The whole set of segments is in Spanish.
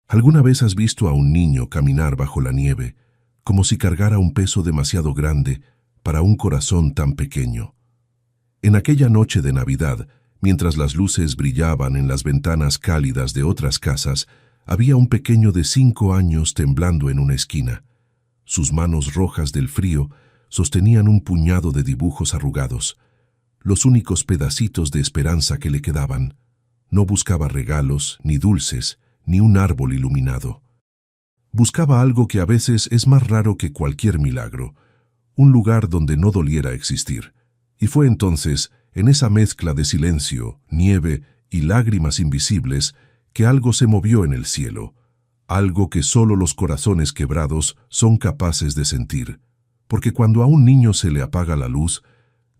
¿Alguna vez has visto a un niño caminar bajo la nieve, como si cargara un peso demasiado grande para un corazón tan pequeño? En aquella noche de Navidad, mientras las luces brillaban en las ventanas cálidas de otras casas, había un pequeño de 5 años temblando en una esquina. Sus manos rojas del frío sostenían un puñado de dibujos arrugados, los únicos pedacitos de esperanza que le quedaban. No buscaba regalos, ni dulces, ni un árbol iluminado. Buscaba algo que a veces es más raro que cualquier milagro, un lugar donde no doliera existir. Y fue entonces, en esa mezcla de silencio, nieve y lágrimas invisibles, que algo se movió en el cielo, algo que solo los corazones quebrados son capaces de sentir, porque cuando a un niño se le apaga la luz,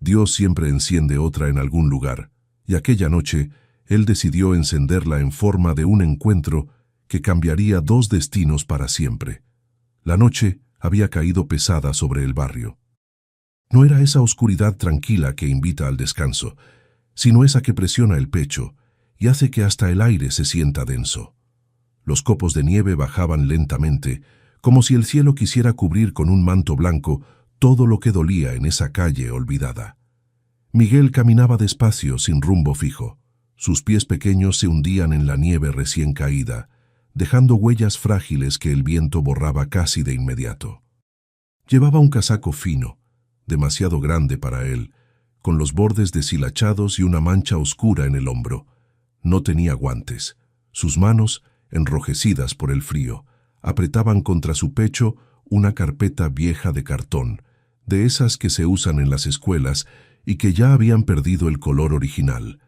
Dios siempre enciende otra en algún lugar, y aquella noche Él decidió encenderla en forma de un encuentro que cambiaría 2 destinos para siempre. La noche había caído pesada sobre el barrio. No era esa oscuridad tranquila que invita al descanso, sino esa que presiona el pecho y hace que hasta el aire se sienta denso. Los copos de nieve bajaban lentamente, como si el cielo quisiera cubrir con un manto blanco todo lo que dolía en esa calle olvidada. Miguel caminaba despacio, sin rumbo fijo. Sus pies pequeños se hundían en la nieve recién caída, dejando huellas frágiles que el viento borraba casi de inmediato. Llevaba un casaco fino, demasiado grande para él, con los bordes deshilachados y una mancha oscura en el hombro. No tenía guantes. Sus manos, enrojecidas por el frío, apretaban contra su pecho una carpeta vieja de cartón, de esas que se usan en las escuelas y que ya habían perdido el color original.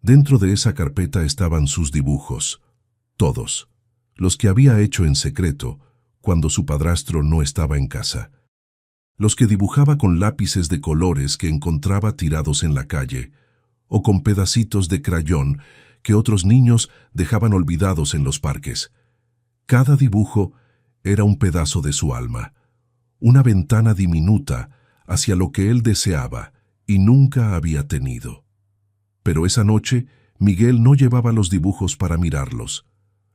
Dentro de esa carpeta estaban sus dibujos, todos, los que había hecho en secreto cuando su padrastro no estaba en casa. Los que dibujaba con lápices de colores que encontraba tirados en la calle, o con pedacitos de crayón que otros niños dejaban olvidados en los parques. Cada dibujo era un pedazo de su alma, una ventana diminuta hacia lo que él deseaba y nunca había tenido. Pero esa noche, Miguel no llevaba los dibujos para mirarlos.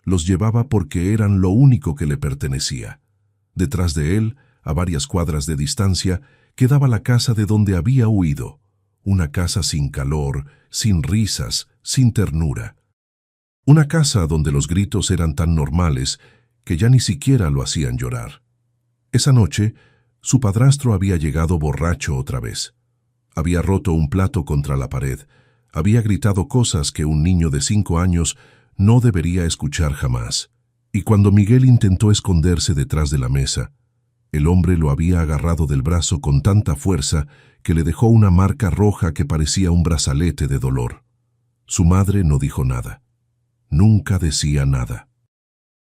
Los llevaba porque eran lo único que le pertenecía. Detrás de él, a varias cuadras de distancia, quedaba la casa de donde había huido. Una casa sin calor, sin risas, sin ternura. Una casa donde los gritos eran tan normales que ya ni siquiera lo hacían llorar. Esa noche, su padrastro había llegado borracho otra vez. Había roto un plato contra la pared. Había gritado cosas que un niño de 5 años no debería escuchar jamás. Y cuando Miguel intentó esconderse detrás de la mesa, el hombre lo había agarrado del brazo con tanta fuerza que le dejó una marca roja que parecía un brazalete de dolor. Su madre no dijo nada. Nunca decía nada.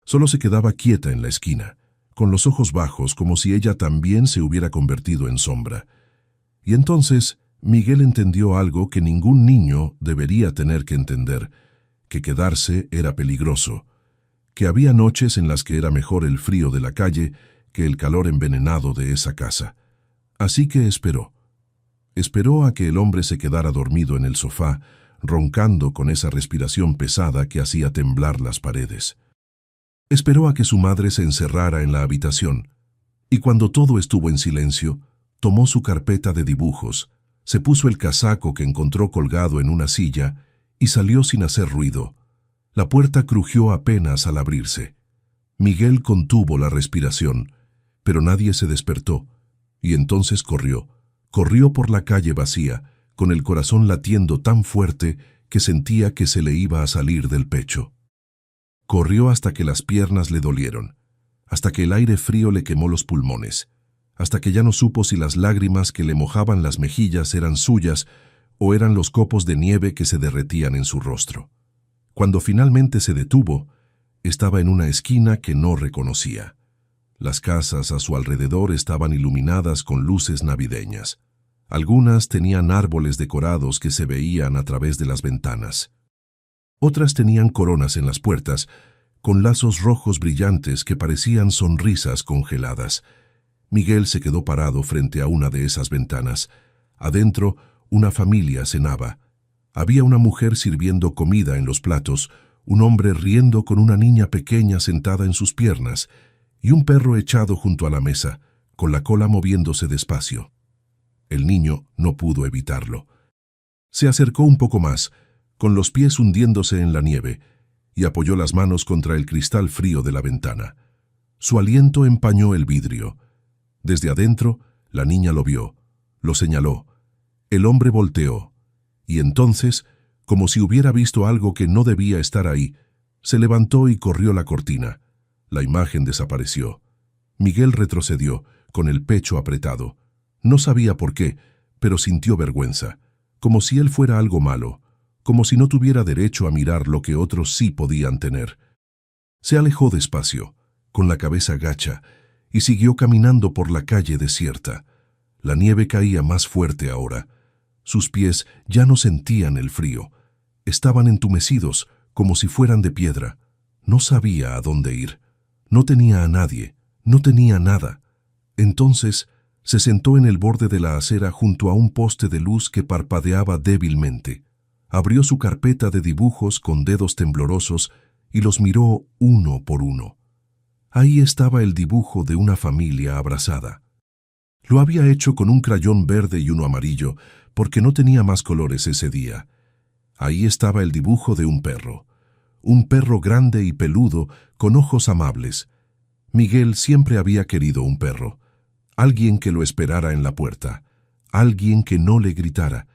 Solo se quedaba quieta en la esquina, con los ojos bajos como si ella también se hubiera convertido en sombra. Y entonces Miguel entendió algo que ningún niño debería tener que entender, que quedarse era peligroso, que había noches en las que era mejor el frío de la calle que el calor envenenado de esa casa. Así que esperó. Esperó a que el hombre se quedara dormido en el sofá, roncando con esa respiración pesada que hacía temblar las paredes. Esperó a que su madre se encerrara en la habitación, y cuando todo estuvo en silencio, tomó su carpeta de dibujos, se puso el casaco que encontró colgado en una silla y salió sin hacer ruido. La puerta crujió apenas al abrirse. Miguel contuvo la respiración, pero nadie se despertó, y entonces corrió por la calle vacía, con el corazón latiendo tan fuerte que sentía que se le iba a salir del pecho. Corrió hasta que las piernas le dolieron, hasta que el aire frío le quemó los pulmones, hasta que ya no supo si las lágrimas que le mojaban las mejillas eran suyas o eran los copos de nieve que se derretían en su rostro. Cuando finalmente se detuvo, estaba en una esquina que no reconocía. Las casas a su alrededor estaban iluminadas con luces navideñas. Algunas tenían árboles decorados que se veían a través de las ventanas. Otras tenían coronas en las puertas, con lazos rojos brillantes que parecían sonrisas congeladas. Miguel se quedó parado frente a una de esas ventanas. Adentro, una familia cenaba. Había una mujer sirviendo comida en los platos, un hombre riendo con una niña pequeña sentada en sus piernas y un perro echado junto a la mesa, con la cola moviéndose despacio. El niño no pudo evitarlo. Se acercó un poco más, con los pies hundiéndose en la nieve, y apoyó las manos contra el cristal frío de la ventana. Su aliento empañó el vidrio. Desde adentro, la niña lo vio, lo señaló. El hombre volteó, y entonces, como si hubiera visto algo que no debía estar ahí, se levantó y corrió la cortina. La imagen desapareció. Miguel retrocedió, con el pecho apretado. No sabía por qué, pero sintió vergüenza, como si él fuera algo malo, como si no tuviera derecho a mirar lo que otros sí podían tener. Se alejó despacio, con la cabeza gacha, y siguió caminando por la calle desierta. La nieve caía más fuerte ahora. Sus pies ya no sentían el frío. Estaban entumecidos, como si fueran de piedra. No sabía a dónde ir. No tenía a nadie, no tenía nada. Entonces se sentó en el borde de la acera junto a un poste de luz que parpadeaba débilmente. Abrió su carpeta de dibujos con dedos temblorosos y los miró uno por uno. Ahí estaba el dibujo de una familia abrazada. Lo había hecho con un crayón verde y uno amarillo, porque no tenía más colores ese día. Ahí estaba el dibujo de un perro grande y peludo, con ojos amables. Miguel siempre había querido un perro, alguien que lo esperara en la puerta, alguien que no le gritara,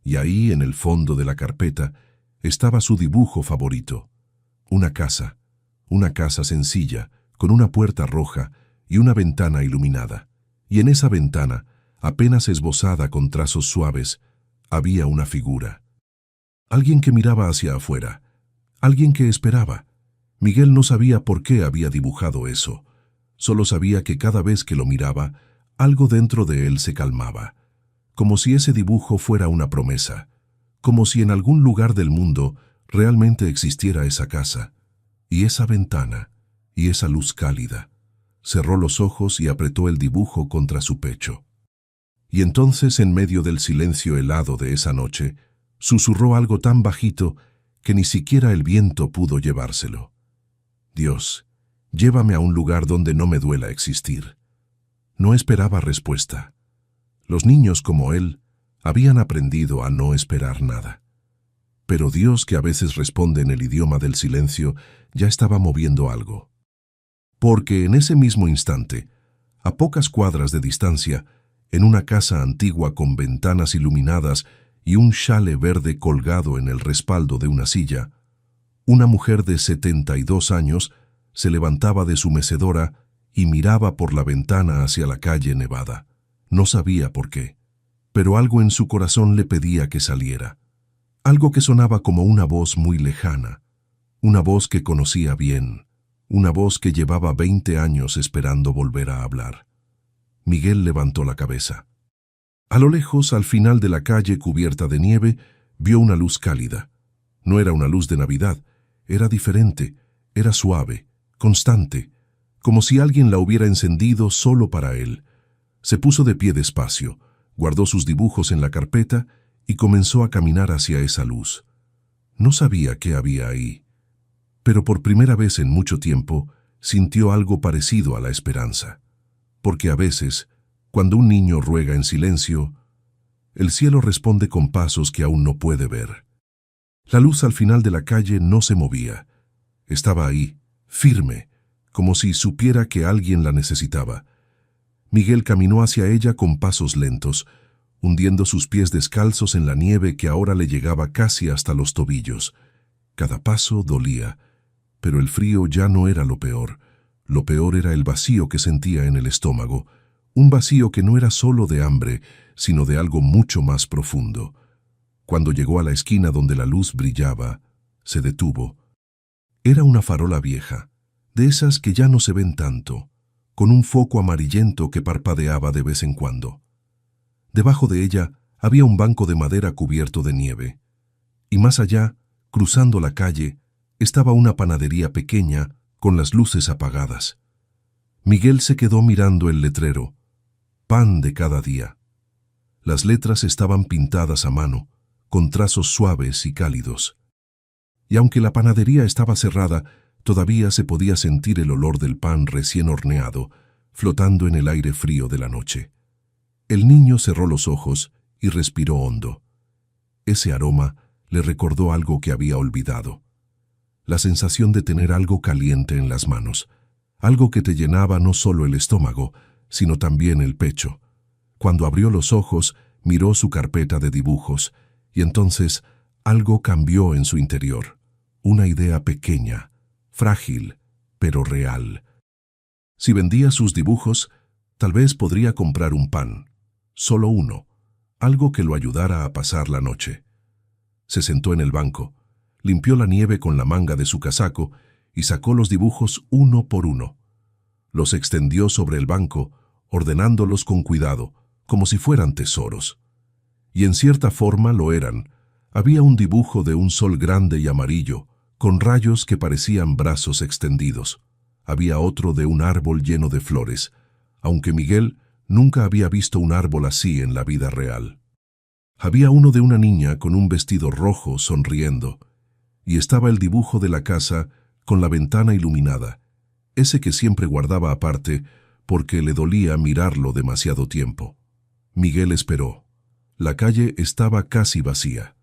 y ahí, en el fondo de la carpeta, estaba su dibujo favorito. Una casa sencilla, con una puerta roja y una ventana iluminada. Y en esa ventana, apenas esbozada con trazos suaves, había una figura. Alguien que miraba hacia afuera, alguien que esperaba. Miguel no sabía por qué había dibujado eso. Solo sabía que cada vez que lo miraba, algo dentro de él se calmaba. Como si ese dibujo fuera una promesa. Como si en algún lugar del mundo realmente existiera esa casa, y esa ventana, y esa luz cálida. Cerró los ojos y apretó el dibujo contra su pecho. Y entonces, en medio del silencio helado de esa noche, susurró algo tan bajito que ni siquiera el viento pudo llevárselo. Dios, llévame a un lugar donde no me duela existir. No esperaba respuesta. Los niños como él habían aprendido a no esperar nada. Pero Dios, que a veces responde en el idioma del silencio, ya estaba moviendo algo. Porque en ese mismo instante, a pocas cuadras de distancia, en una casa antigua con ventanas iluminadas y un chale verde colgado en el respaldo de una silla, una mujer de 72 años se levantaba de su mecedora y miraba por la ventana hacia la calle nevada. No sabía por qué, pero algo en su corazón le pedía que saliera. Algo que sonaba como una voz muy lejana, una voz que conocía bien, una voz que llevaba 20 años esperando volver a hablar. Miguel levantó la cabeza. A lo lejos, al final de la calle cubierta de nieve, vio una luz cálida. No era una luz de Navidad, era diferente, era suave, constante, como si alguien la hubiera encendido solo para él. Se puso de pie despacio, guardó sus dibujos en la carpeta y comenzó a caminar hacia esa luz. No sabía qué había ahí, pero por primera vez en mucho tiempo sintió algo parecido a la esperanza. Porque a veces, cuando un niño ruega en silencio, el cielo responde con pasos que aún no puede ver. La luz al final de la calle no se movía. Estaba ahí, firme, como si supiera que alguien la necesitaba. Miguel caminó hacia ella con pasos lentos, hundiendo sus pies descalzos en la nieve que ahora le llegaba casi hasta los tobillos. Cada paso dolía, pero el frío ya no era lo peor. Lo peor era el vacío que sentía en el estómago, un vacío que no era solo de hambre, sino de algo mucho más profundo. Cuando llegó a la esquina donde la luz brillaba, se detuvo. Era una farola vieja, de esas que ya no se ven tanto, con un foco amarillento que parpadeaba de vez en cuando. Debajo de ella había un banco de madera cubierto de nieve, y más allá, cruzando la calle, estaba una panadería pequeña con las luces apagadas. Miguel se quedó mirando el letrero, pan de cada día. Las letras estaban pintadas a mano, con trazos suaves y cálidos. y aunque la panadería estaba cerrada, todavía se podía sentir el olor del pan recién horneado, flotando en el aire frío de la noche. El niño cerró los ojos y respiró hondo. Ese aroma le recordó algo que había olvidado. La sensación de tener algo caliente en las manos, algo que te llenaba no solo el estómago, sino también el pecho. Cuando abrió los ojos, miró su carpeta de dibujos, y entonces algo cambió en su interior. Una idea pequeña, frágil, pero real. Si vendía sus dibujos, tal vez podría comprar un pan, solo uno, algo que lo ayudara a pasar la noche. Se sentó en el banco, limpió la nieve con la manga de su casaco y sacó los dibujos uno por uno. Los extendió sobre el banco, ordenándolos con cuidado, como si fueran tesoros. Y en cierta forma lo eran. Había un dibujo de un sol grande y amarillo, con rayos que parecían brazos extendidos. Había otro de un árbol lleno de flores, aunque Miguel nunca había visto un árbol así en la vida real. Había uno de una niña con un vestido rojo sonriendo, y estaba el dibujo de la casa con la ventana iluminada, ese que siempre guardaba aparte porque le dolía mirarlo demasiado tiempo. Miguel esperó. La calle estaba casi vacía.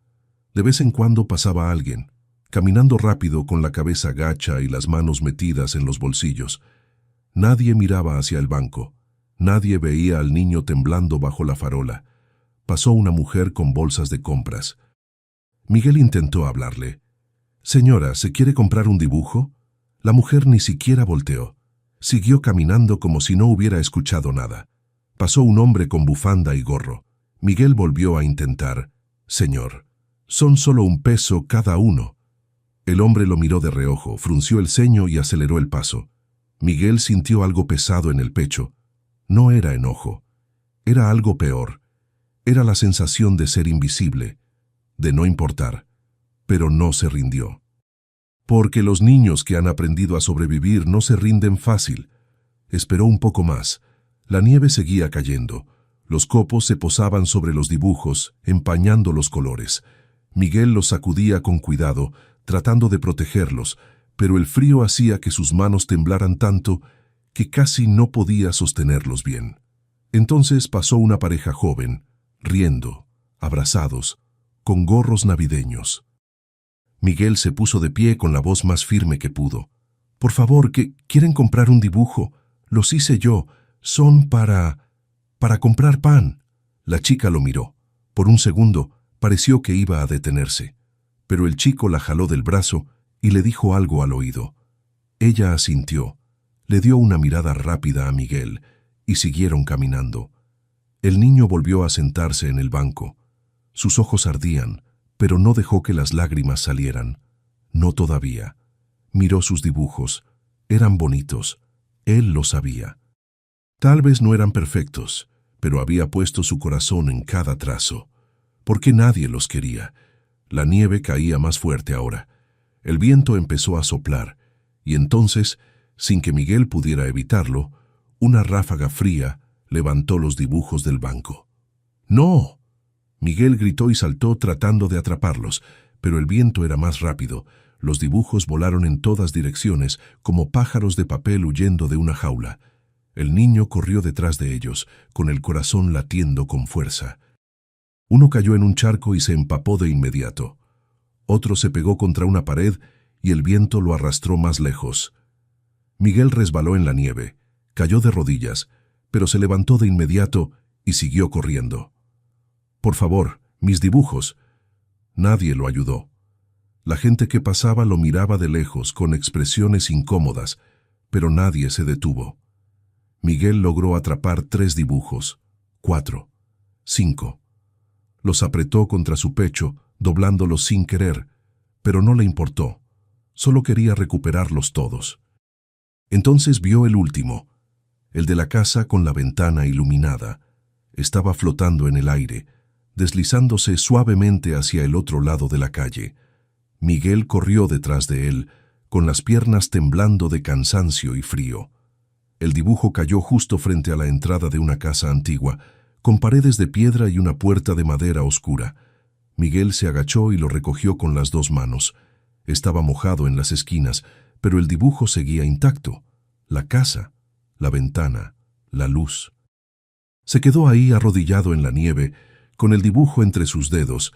De vez en cuando pasaba alguien, caminando rápido con la cabeza gacha y las manos metidas en los bolsillos. Nadie miraba hacia el banco. Nadie veía al niño temblando bajo la farola. Pasó una mujer con bolsas de compras. Miguel intentó hablarle. «Señora, ¿se quiere comprar un dibujo?» La mujer ni siquiera volteó. Siguió caminando como si no hubiera escuchado nada. Pasó un hombre con bufanda y gorro. Miguel volvió a intentar. «Señor, son solo $1 cada uno». El hombre lo miró de reojo, frunció el ceño y aceleró el paso. Miguel sintió algo pesado en el pecho. No era enojo. Era algo peor. Era la sensación de ser invisible, de no importar. Pero no se rindió. Porque los niños que han aprendido a sobrevivir no se rinden fácil. Esperó un poco más. La nieve seguía cayendo. Los copos se posaban sobre los dibujos, empañando los colores. Miguel los sacudía con cuidado, tratando de protegerlos, pero el frío hacía que sus manos temblaran tanto que casi no podía sostenerlos bien. Entonces pasó una pareja joven, riendo, abrazados, con gorros navideños. Miguel se puso de pie con la voz más firme que pudo. «Por favor, que quieren comprar un dibujo. Los hice yo. Son para comprar pan». La chica lo miró. Por un segundo pareció que iba a detenerse, pero el chico la jaló del brazo y le dijo algo al oído. Ella asintió, le dio una mirada rápida a Miguel y siguieron caminando. El niño volvió a sentarse en el banco. Sus ojos ardían, pero no dejó que las lágrimas salieran. No todavía. Miró sus dibujos. Eran bonitos. Él lo sabía. Tal vez no eran perfectos, pero había puesto su corazón en cada trazo. ¿Por qué nadie los quería? La nieve caía más fuerte ahora. El viento empezó a soplar, y entonces, sin que Miguel pudiera evitarlo, una ráfaga fría levantó los dibujos del banco. ¡No! Miguel gritó y saltó tratando de atraparlos, pero el viento era más rápido. Los dibujos volaron en todas direcciones, como pájaros de papel huyendo de una jaula. El niño corrió detrás de ellos, con el corazón latiendo con fuerza. Uno cayó en un charco y se empapó de inmediato. Otro se pegó contra una pared y el viento lo arrastró más lejos. Miguel resbaló en la nieve, cayó de rodillas, pero se levantó de inmediato y siguió corriendo. «Por favor, mis dibujos». Nadie lo ayudó. La gente que pasaba lo miraba de lejos con expresiones incómodas, pero nadie se detuvo. Miguel logró atrapar 3 dibujos, 4, 5. Los apretó contra su pecho, doblándolos sin querer, pero no le importó. Solo quería recuperarlos todos. Entonces vio el último, el de la casa con la ventana iluminada. Estaba flotando en el aire, deslizándose suavemente hacia el otro lado de la calle. Miguel corrió detrás de él, con las piernas temblando de cansancio y frío. El dibujo cayó justo frente a la entrada de una casa antigua, con paredes de piedra y una puerta de madera oscura. Miguel se agachó y lo recogió con las 2 manos. Estaba mojado en las esquinas, pero el dibujo seguía intacto. La casa, la ventana, la luz. Se quedó ahí arrodillado en la nieve, con el dibujo entre sus dedos,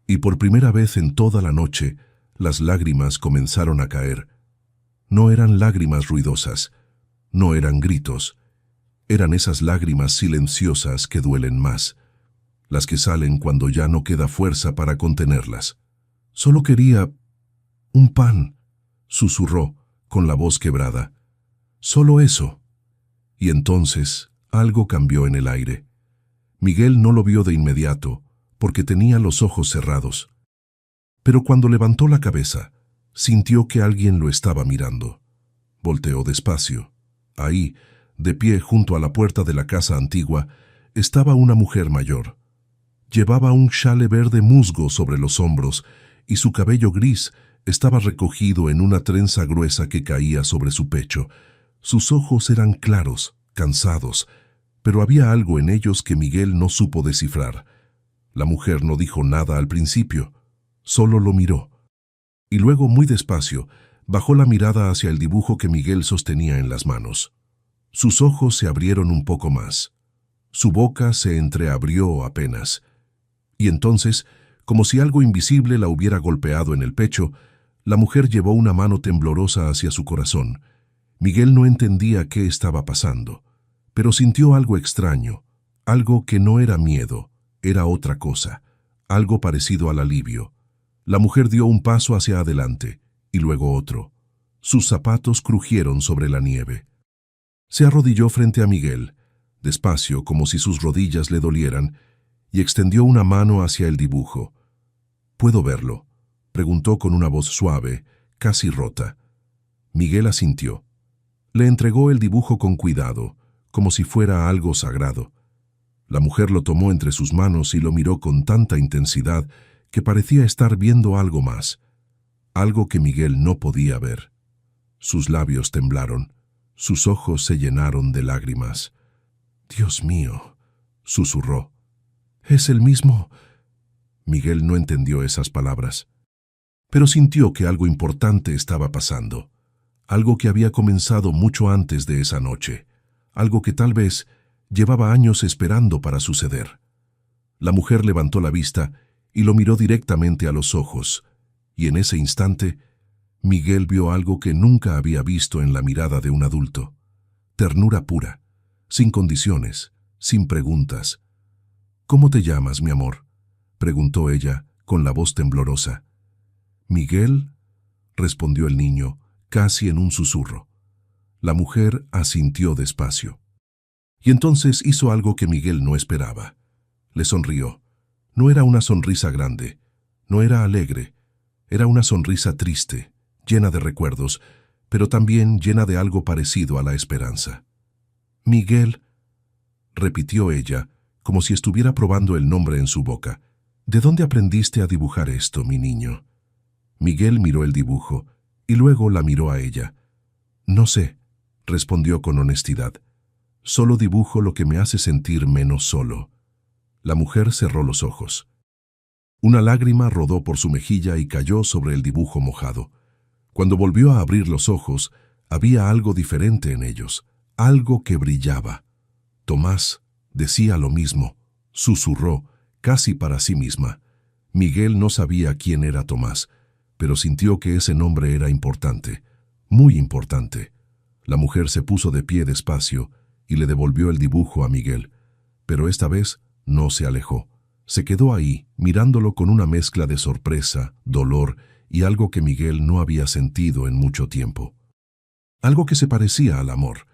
y por primera vez en toda la noche, las lágrimas comenzaron a caer. No eran lágrimas ruidosas, no eran gritos, eran esas lágrimas silenciosas que duelen más, las que salen cuando ya no queda fuerza para contenerlas. Solo quería un pan, susurró, con la voz quebrada. Solo eso. Y entonces algo cambió en el aire. Miguel no lo vio de inmediato, porque tenía los ojos cerrados. Pero cuando levantó la cabeza, sintió que alguien lo estaba mirando. Volteó despacio. Ahí, de pie junto a la puerta de la casa antigua, estaba una mujer mayor. Llevaba un chale verde musgo sobre los hombros y su cabello gris estaba recogido en una trenza gruesa que caía sobre su pecho. Sus ojos eran claros, cansados, pero había algo en ellos que Miguel no supo descifrar. La mujer no dijo nada al principio, solo lo miró. Y luego, muy despacio, bajó la mirada hacia el dibujo que Miguel sostenía en las manos. Sus ojos se abrieron un poco más. Su boca se entreabrió apenas. Y entonces, como si algo invisible la hubiera golpeado en el pecho, la mujer llevó una mano temblorosa hacia su corazón. Miguel no entendía qué estaba pasando, pero sintió algo extraño, algo que no era miedo, era otra cosa, algo parecido al alivio. La mujer dio un paso hacia adelante, y luego otro. Sus zapatos crujieron sobre la nieve. Se arrodilló frente a Miguel, despacio, como si sus rodillas le dolieran, y extendió una mano hacia el dibujo. —¿Puedo verlo? —preguntó con una voz suave, casi rota. Miguel asintió. Le entregó el dibujo con cuidado, como si fuera algo sagrado. La mujer lo tomó entre sus manos y lo miró con tanta intensidad que parecía estar viendo algo más, algo que Miguel no podía ver. Sus labios temblaron, sus ojos se llenaron de lágrimas. —Dios mío —susurró—, ¿es el mismo? Miguel no entendió esas palabras, pero sintió que algo importante estaba pasando, algo que había comenzado mucho antes de esa noche, algo que tal vez llevaba años esperando para suceder. La mujer levantó la vista y lo miró directamente a los ojos, y en ese instante Miguel vio algo que nunca había visto en la mirada de un adulto. Ternura pura, sin condiciones, sin preguntas. —¿Cómo te llamas, mi amor? —preguntó ella, con la voz temblorosa. —Miguel —respondió el niño, casi en un susurro. La mujer asintió despacio. Y entonces hizo algo que Miguel no esperaba. Le sonrió. No era una sonrisa grande, no era alegre, era una sonrisa triste, llena de recuerdos, pero también llena de algo parecido a la esperanza. —Miguel —repitió ella, como si estuviera probando el nombre en su boca—, ¿de dónde aprendiste a dibujar esto, mi niño? Miguel miró el dibujo y luego la miró a ella. —No sé —respondió con honestidad—, solo dibujo lo que me hace sentir menos solo. La mujer cerró los ojos. Una lágrima rodó por su mejilla y cayó sobre el dibujo mojado. Cuando volvió a abrir los ojos, había algo diferente en ellos, algo que brillaba. Tomás decía lo mismo, susurró, casi para sí misma. Miguel no sabía quién era Tomás, pero sintió que ese nombre era importante, muy importante. La mujer se puso de pie despacio y le devolvió el dibujo a Miguel, pero esta vez no se alejó. Se quedó ahí, mirándolo con una mezcla de sorpresa, dolor y algo que Miguel no había sentido en mucho tiempo. Algo que se parecía al amor.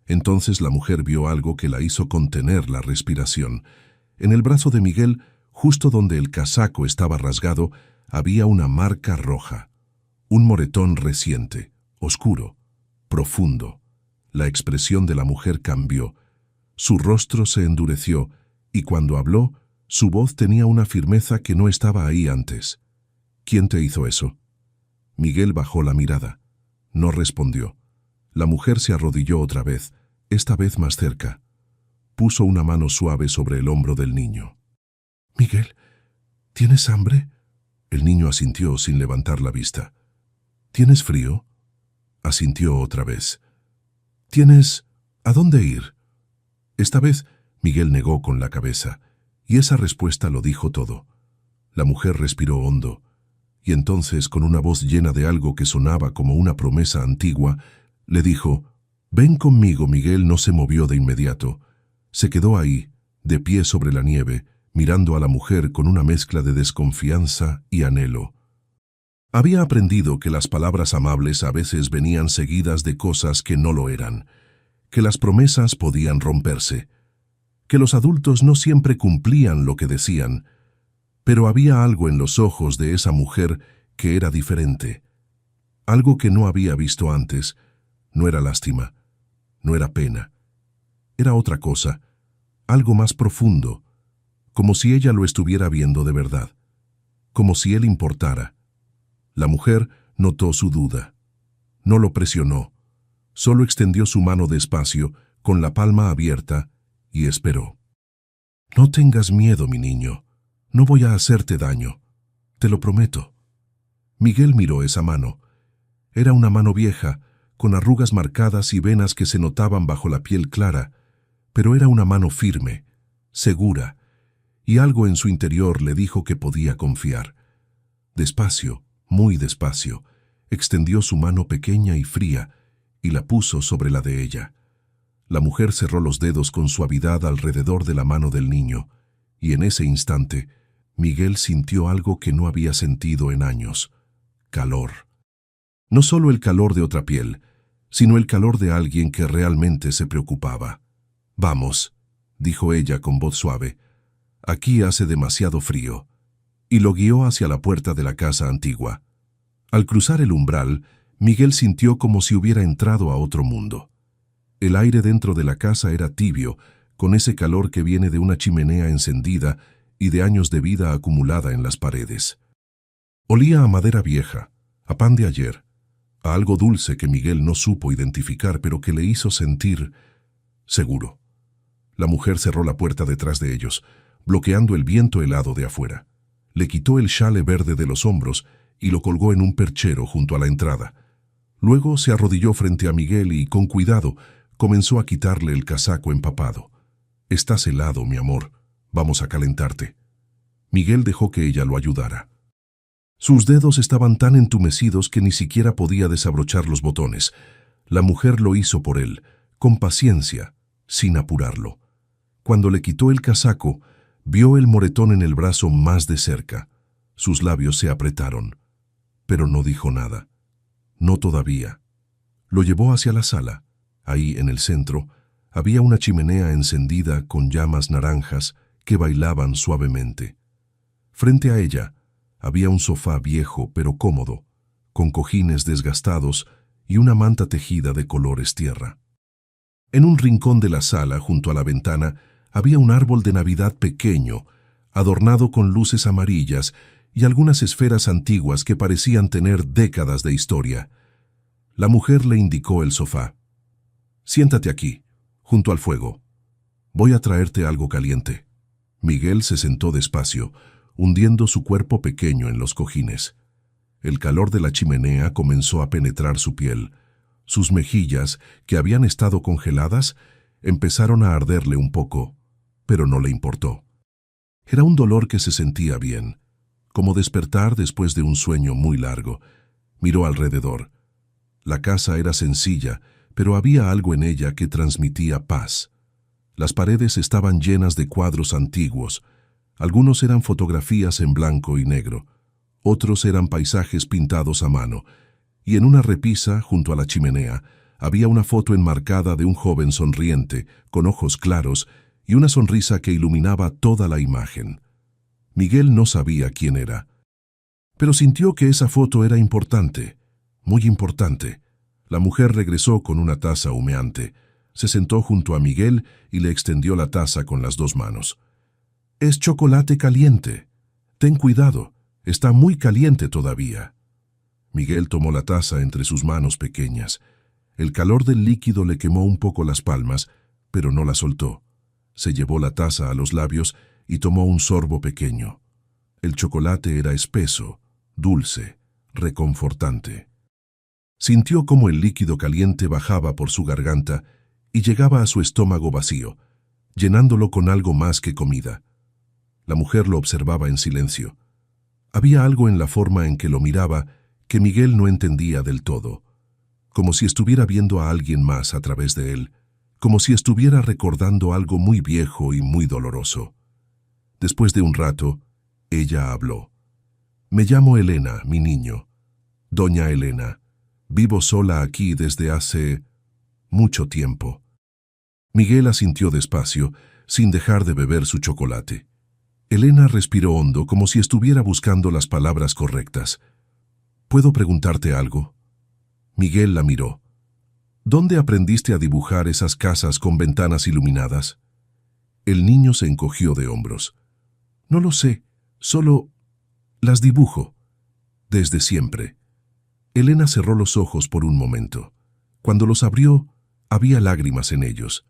Entonces la mujer vio algo que la hizo contener la respiración. En el brazo de Miguel, justo donde el casaco estaba rasgado, había una marca roja. Un moretón reciente, oscuro, profundo. La expresión de la mujer cambió. Su rostro se endureció y cuando habló, su voz tenía una firmeza que no estaba ahí antes. —¿Quién te hizo eso? Miguel bajó la mirada. No respondió. La mujer se arrodilló otra vez, esta vez más cerca. Puso una mano suave sobre el hombro del niño. —Miguel, ¿tienes hambre? El niño asintió sin levantar la vista. ¿Tienes frío? Asintió otra vez. ¿Tienes a dónde ir? Esta vez Miguel negó con la cabeza, y esa respuesta lo dijo todo. La mujer respiró hondo, y entonces, con una voz llena de algo que sonaba como una promesa antigua, le dijo: «Ven conmigo». Miguel no se movió de inmediato. Se quedó ahí, de pie sobre la nieve, mirando a la mujer con una mezcla de desconfianza y anhelo. Había aprendido que las palabras amables a veces venían seguidas de cosas que no lo eran, que las promesas podían romperse, que los adultos no siempre cumplían lo que decían, pero había algo en los ojos de esa mujer que era diferente, algo que no había visto antes. No era lástima, no era pena, era otra cosa, algo más profundo, como si ella lo estuviera viendo de verdad, como si él importara. La mujer notó su duda. No lo presionó, solo extendió su mano despacio, con la palma abierta, y esperó. «No tengas miedo, mi niño. No voy a hacerte daño. Te lo prometo». Miguel miró esa mano. Era una mano vieja, con arrugas marcadas y venas que se notaban bajo la piel clara, pero era una mano firme, segura, y algo en su interior le dijo que podía confiar. Despacio, muy despacio, extendió su mano pequeña y fría y la puso sobre la de ella. La mujer cerró los dedos con suavidad alrededor de la mano del niño, y en ese instante Miguel sintió algo que no había sentido en años: calor. No solo el calor de otra piel, sino el calor de alguien que realmente se preocupaba. «Vamos», dijo ella con voz suave, «aquí hace demasiado frío», y lo guió hacia la puerta de la casa antigua. Al cruzar el umbral, Miguel sintió como si hubiera entrado a otro mundo. El aire dentro de la casa era tibio, con ese calor que viene de una chimenea encendida y de años de vida acumulada en las paredes. Olía a madera vieja, a pan de ayer, a algo dulce que Miguel no supo identificar, pero que le hizo sentir seguro. La mujer cerró la puerta detrás de ellos, bloqueando el viento helado de afuera. Le quitó el chale verde de los hombros y lo colgó en un perchero junto a la entrada. Luego se arrodilló frente a Miguel y, con cuidado, comenzó a quitarle el casaco empapado. «Estás helado, mi amor. Vamos a calentarte». Miguel dejó que ella lo ayudara. Sus dedos estaban tan entumecidos que ni siquiera podía desabrochar los botones. La mujer lo hizo por él, con paciencia, sin apurarlo. Cuando le quitó el casaco, vio el moretón en el brazo más de cerca. Sus labios se apretaron, pero no dijo nada. No todavía. Lo llevó hacia la sala. Ahí, en el centro, había una chimenea encendida con llamas naranjas que bailaban suavemente. Frente a ella había un sofá viejo pero cómodo, con cojines desgastados y una manta tejida de colores tierra. En un rincón de la sala, junto a la ventana, había un árbol de Navidad pequeño, adornado con luces amarillas y algunas esferas antiguas que parecían tener décadas de historia. La mujer le indicó el sofá. «Siéntate aquí, junto al fuego. Voy a traerte algo caliente». Miguel se sentó despacio, hundiendo su cuerpo pequeño en los cojines. El calor de la chimenea comenzó a penetrar su piel. Sus mejillas, que habían estado congeladas, empezaron a arderle un poco, pero no le importó. Era un dolor que se sentía bien, como despertar después de un sueño muy largo. Miró alrededor. La casa era sencilla, pero había algo en ella que transmitía paz. Las paredes estaban llenas de cuadros antiguos. Algunos eran fotografías en blanco y negro, otros eran paisajes pintados a mano, y en una repisa, junto a la chimenea, había una foto enmarcada de un joven sonriente, con ojos claros, y una sonrisa que iluminaba toda la imagen. Miguel no sabía quién era, pero sintió que esa foto era importante, muy importante. La mujer regresó con una taza humeante, se sentó junto a Miguel y le extendió la taza con las dos manos. «Es chocolate caliente. Ten cuidado, está muy caliente todavía». Miguel tomó la taza entre sus manos pequeñas. El calor del líquido le quemó un poco las palmas, pero no la soltó. Se llevó la taza a los labios y tomó un sorbo pequeño. El chocolate era espeso, dulce, reconfortante. Sintió cómo el líquido caliente bajaba por su garganta y llegaba a su estómago vacío, llenándolo con algo más que comida. La mujer lo observaba en silencio. Había algo en la forma en que lo miraba que Miguel no entendía del todo, como si estuviera viendo a alguien más a través de él, como si estuviera recordando algo muy viejo y muy doloroso. Después de un rato, ella habló. «Me llamo Elena, mi niño. Doña Elena. Vivo sola aquí desde hace mucho tiempo». Miguel asintió despacio, sin dejar de beber su chocolate. Elena respiró hondo, como si estuviera buscando las palabras correctas. «¿Puedo preguntarte algo?» Miguel la miró. «¿Dónde aprendiste a dibujar esas casas con ventanas iluminadas?» El niño se encogió de hombros. «No lo sé, solo las dibujo. Desde siempre». Elena cerró los ojos por un momento. Cuando los abrió, había lágrimas en ellos.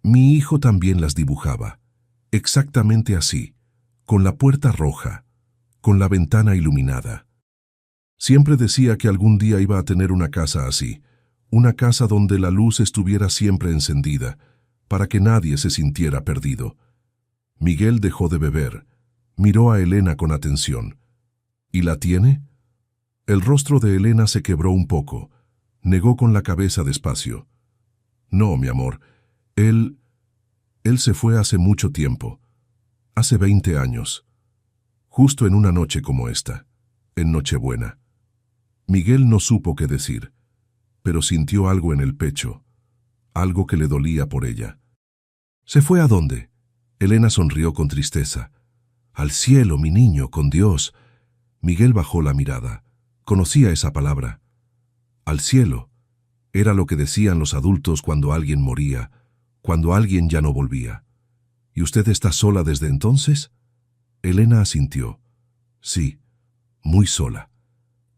«Mi hijo también las dibujaba. Exactamente así, con la puerta roja, con la ventana iluminada. Siempre decía que algún día iba a tener una casa así, una casa donde la luz estuviera siempre encendida, para que nadie se sintiera perdido». Miguel dejó de beber. Miró a Elena con atención. «¿Y la tiene?» El rostro de Elena se quebró un poco. Negó con la cabeza despacio. «No, mi amor. Él se fue hace mucho tiempo. Hace 20 años. Justo en una noche como esta. En Nochebuena». Miguel no supo qué decir, pero sintió algo en el pecho, algo que le dolía por ella. «¿Se fue a dónde?» Elena sonrió con tristeza. «Al cielo, mi niño, con Dios». Miguel bajó la mirada. Conocía esa palabra. Al cielo. Era lo que decían los adultos cuando alguien moría, cuando alguien ya no volvía. «¿Y usted está sola desde entonces?» Elena asintió. «Sí, muy sola».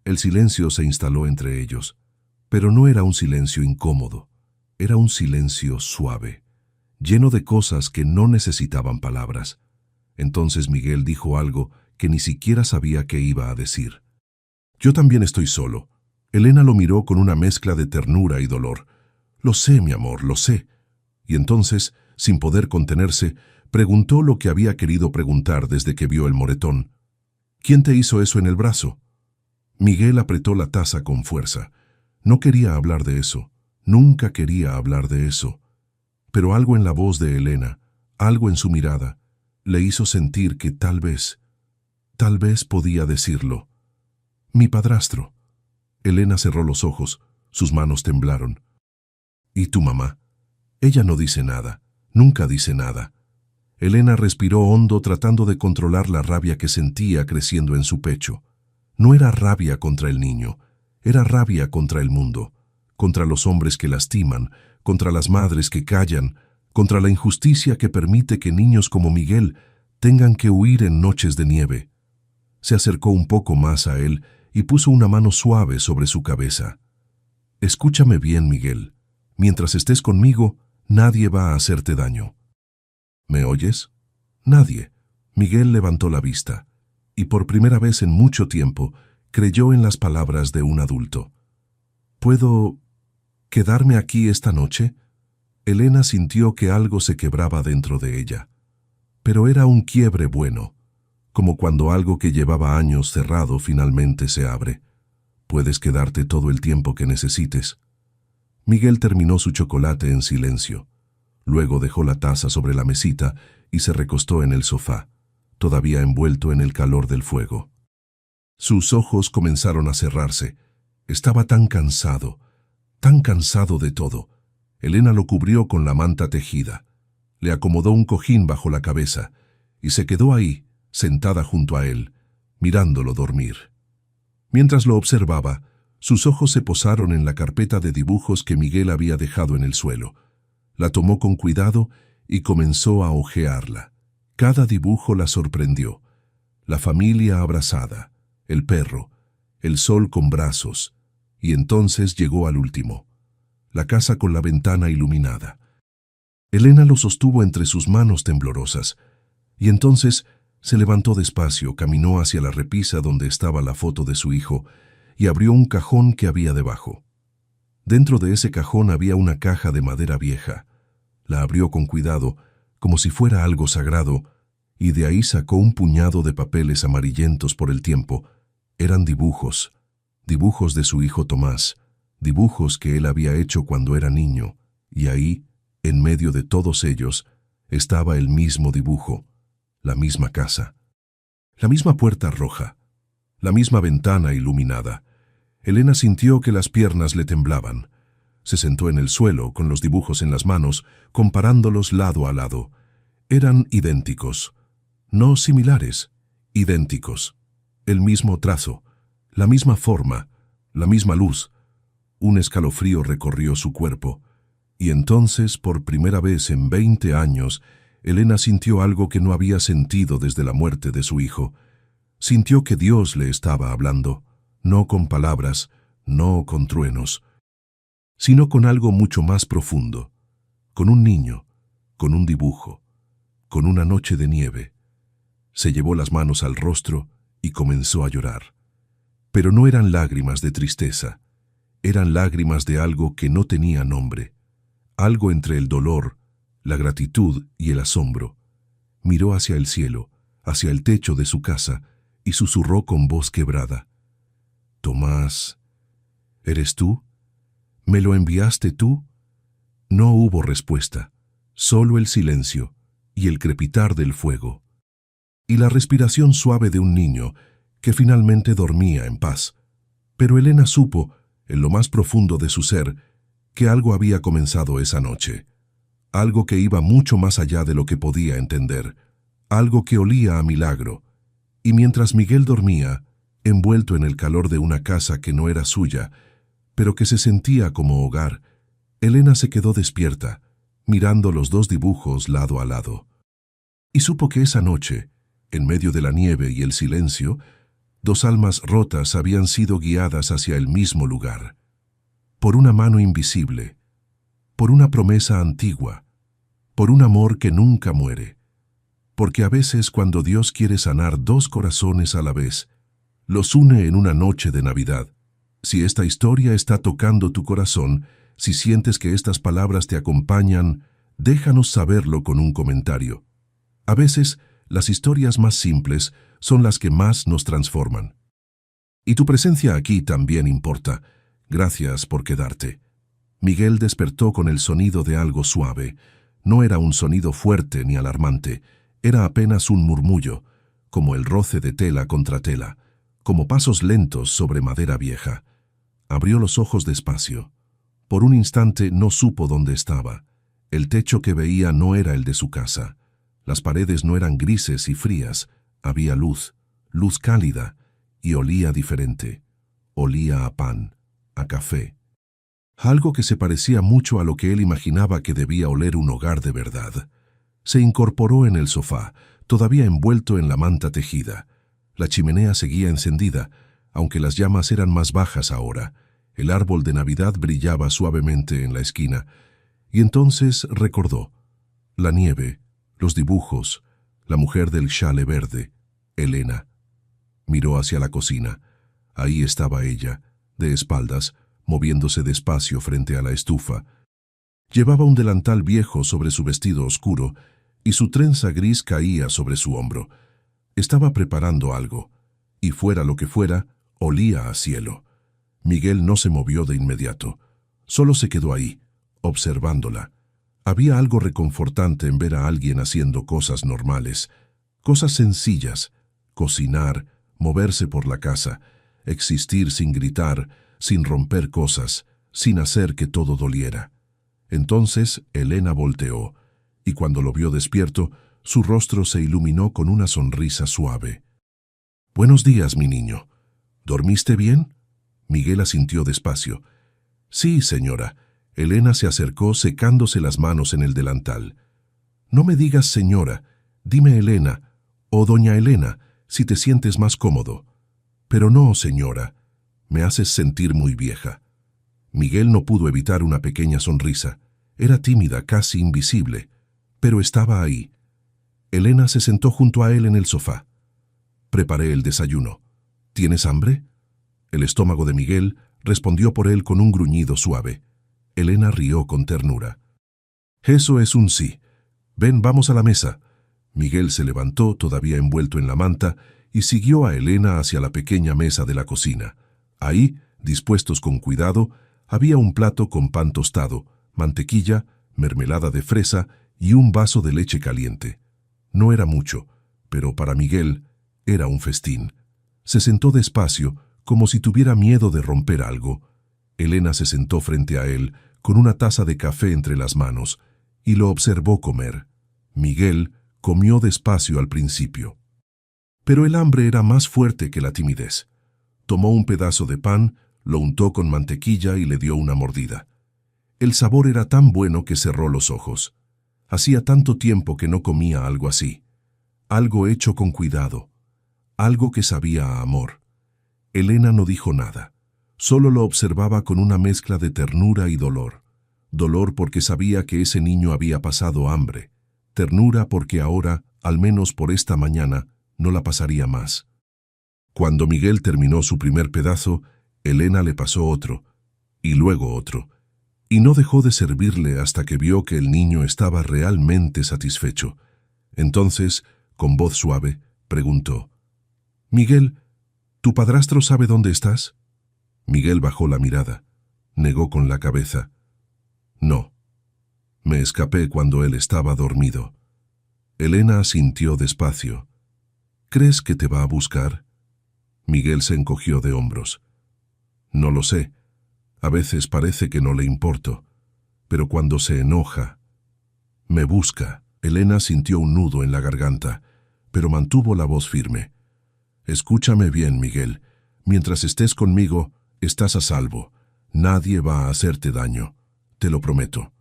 El silencio se instaló entre ellos, pero no era un silencio incómodo, era un silencio suave, lleno de cosas que no necesitaban palabras. Entonces Miguel dijo algo que ni siquiera sabía qué iba a decir. «Yo también estoy solo». Elena lo miró con una mezcla de ternura y dolor. «Lo sé, mi amor, lo sé». Y entonces, sin poder contenerse, preguntó lo que había querido preguntar desde que vio el moretón. «¿Quién te hizo eso en el brazo?» Miguel apretó la taza con fuerza. No quería hablar de eso. Nunca quería hablar de eso. Pero algo en la voz de Elena, algo en su mirada, le hizo sentir que tal vez podía decirlo. «Mi padrastro». Elena cerró los ojos, sus manos temblaron. «¿Y tu mamá?» «Ella no dice nada, nunca dice nada». Elena respiró hondo tratando de controlar la rabia que sentía creciendo en su pecho. No era rabia contra el niño, era rabia contra el mundo, contra los hombres que lastiman, contra las madres que callan, contra la injusticia que permite que niños como Miguel tengan que huir en noches de nieve. Se acercó un poco más a él y puso una mano suave sobre su cabeza. «Escúchame bien, Miguel. Mientras estés conmigo, nadie va a hacerte daño». «¿Me oyes?» «Nadie». Miguel levantó la vista, y por primera vez en mucho tiempo creyó en las palabras de un adulto. «¿Puedo quedarme aquí esta noche?» Elena sintió que algo se quebraba dentro de ella. Pero era un quiebre bueno, como cuando algo que llevaba años cerrado finalmente se abre. «Puedes quedarte todo el tiempo que necesites». Miguel terminó su chocolate en silencio. Luego dejó la taza sobre la mesita y se recostó en el sofá, todavía envuelto en el calor del fuego. Sus ojos comenzaron a cerrarse. Estaba tan cansado de todo. Elena lo cubrió con la manta tejida. Le acomodó un cojín bajo la cabeza y se quedó ahí, sentada junto a él, mirándolo dormir. Mientras lo observaba, sus ojos se posaron en la carpeta de dibujos que Miguel había dejado en el suelo. La tomó con cuidado y comenzó a hojearla. Cada dibujo la sorprendió. La familia abrazada, el perro, el sol con brazos, y entonces llegó al último. La casa con la ventana iluminada. Elena lo sostuvo entre sus manos temblorosas, y entonces Se levantó despacio, caminó hacia la repisa donde estaba la foto de su hijo y abrió un cajón que había debajo. Dentro de ese cajón había una caja de madera vieja. La abrió con cuidado, como si fuera algo sagrado, y de ahí sacó un puñado de papeles amarillentos por el tiempo. Eran dibujos, dibujos de su hijo Tomás, dibujos que él había hecho cuando era niño, y ahí, en medio de todos ellos, estaba el mismo dibujo, la misma casa, la misma puerta roja, la misma ventana iluminada. Elena sintió que las piernas le temblaban. Se sentó en el suelo, con los dibujos en las manos, comparándolos lado a lado. Eran idénticos. No similares, idénticos. El mismo trazo, la misma forma, la misma luz. Un escalofrío recorrió su cuerpo. Y entonces, por primera vez en 20 años, Elena sintió algo que no había sentido desde la muerte de su hijo. Sintió que Dios le estaba hablando, no con palabras, no con truenos, sino con algo mucho más profundo, con un niño, con un dibujo, con una noche de nieve. Se llevó las manos al rostro y comenzó a llorar. Pero no eran lágrimas de tristeza, eran lágrimas de algo que no tenía nombre, algo entre el dolor, la gratitud y el asombro. Miró hacia el cielo, hacia el techo de su casa, y susurró con voz quebrada: «Tomás, ¿eres tú? ¿Me lo enviaste tú?» No hubo respuesta, solo el silencio y el crepitar del fuego, y la respiración suave de un niño que finalmente dormía en paz. Pero Elena supo, en lo más profundo de su ser, que algo había comenzado esa noche, algo que iba mucho más allá de lo que podía entender, algo que olía a milagro. Y mientras Miguel dormía, envuelto en el calor de una casa que no era suya, pero que se sentía como hogar, Elena se quedó despierta, mirando los dos dibujos lado a lado. Y supo que esa noche, en medio de la nieve y el silencio, dos almas rotas habían sido guiadas hacia el mismo lugar, por una mano invisible, por una promesa antigua, por un amor que nunca muere. Porque a veces cuando Dios quiere sanar dos corazones a la vez, los une en una noche de Navidad. Si esta historia está tocando tu corazón, si sientes que estas palabras te acompañan, déjanos saberlo con un comentario. A veces, las historias más simples son las que más nos transforman. Y tu presencia aquí también importa. Gracias por quedarte. Miguel despertó con el sonido de algo suave. No era un sonido fuerte ni alarmante. Era apenas un murmullo, como el roce de tela contra tela, como pasos lentos sobre madera vieja. Abrió los ojos despacio. Por un instante no supo dónde estaba. El techo que veía no era el de su casa. Las paredes no eran grises y frías. Había luz, luz cálida, y olía diferente. Olía a pan, a café. Algo que se parecía mucho a lo que él imaginaba que debía oler un hogar de verdad. Se incorporó en el sofá, todavía envuelto en la manta tejida. La chimenea seguía encendida, aunque las llamas eran más bajas ahora. El árbol de Navidad brillaba suavemente en la esquina. Y entonces recordó. La nieve, los dibujos, la mujer del chale verde, Elena. Miró hacia la cocina. Ahí estaba ella, de espaldas, moviéndose despacio frente a la estufa. Llevaba un delantal viejo sobre su vestido oscuro y su trenza gris caía sobre su hombro. Estaba preparando algo, y fuera lo que fuera, olía a cielo. Miguel no se movió de inmediato. Solo se quedó ahí, observándola. Había algo reconfortante en ver a alguien haciendo cosas normales, cosas sencillas: cocinar, moverse por la casa, existir sin gritar, sin romper cosas, sin hacer que todo doliera. Entonces Elena volteó, y cuando lo vio despierto, su rostro se iluminó con una sonrisa suave. «Buenos días, mi niño. ¿Dormiste bien?» Miguel asintió despacio. «Sí, señora». Elena se acercó secándose las manos en el delantal. «No me digas señora, dime Elena, o doña Elena, si te sientes más cómodo». «Pero no, señora, me haces sentir muy vieja». Miguel no pudo evitar una pequeña sonrisa. Era tímida, casi invisible, pero estaba ahí. Elena se sentó junto a él en el sofá. Preparé el desayuno. ¿Tienes hambre? El estómago de Miguel respondió por él con un gruñido suave. Elena rió con ternura. Eso es un sí. Ven, vamos a la mesa. Miguel se levantó, todavía envuelto en la manta, y siguió a Elena hacia la pequeña mesa de la cocina. Ahí, dispuestos con cuidado, había un plato con pan tostado, mantequilla, mermelada de fresa y un vaso de leche caliente. No era mucho, pero para Miguel era un festín. Se sentó despacio, como si tuviera miedo de romper algo. Elena se sentó frente a él, con una taza de café entre las manos, y lo observó comer. Miguel comió despacio al principio. Pero el hambre era más fuerte que la timidez. Tomó un pedazo de pan, lo untó con mantequilla y le dio una mordida. El sabor era tan bueno que cerró los ojos. Hacía tanto tiempo que no comía algo así. Algo hecho con cuidado. Algo que sabía a amor. Elena no dijo nada. Solo lo observaba con una mezcla de ternura y dolor. Dolor porque sabía que ese niño había pasado hambre. Ternura porque ahora, al menos por esta mañana, no la pasaría más. Cuando Miguel terminó su primer pedazo, Elena le pasó otro, y luego otro, y no dejó de servirle hasta que vio que el niño estaba realmente satisfecho. Entonces, con voz suave, preguntó: «Miguel, ¿tu padrastro sabe dónde estás?» Miguel bajó la mirada, negó con la cabeza. «No. Me escapé cuando él estaba dormido». Elena asintió despacio. «¿Crees que te va a buscar?» Miguel se encogió de hombros. «No lo sé. A veces parece que no le importo, pero cuando se enoja, me busca». Elena sintió un nudo en la garganta, pero mantuvo la voz firme. «Escúchame bien, Miguel. Mientras estés conmigo, estás a salvo. Nadie va a hacerte daño. Te lo prometo».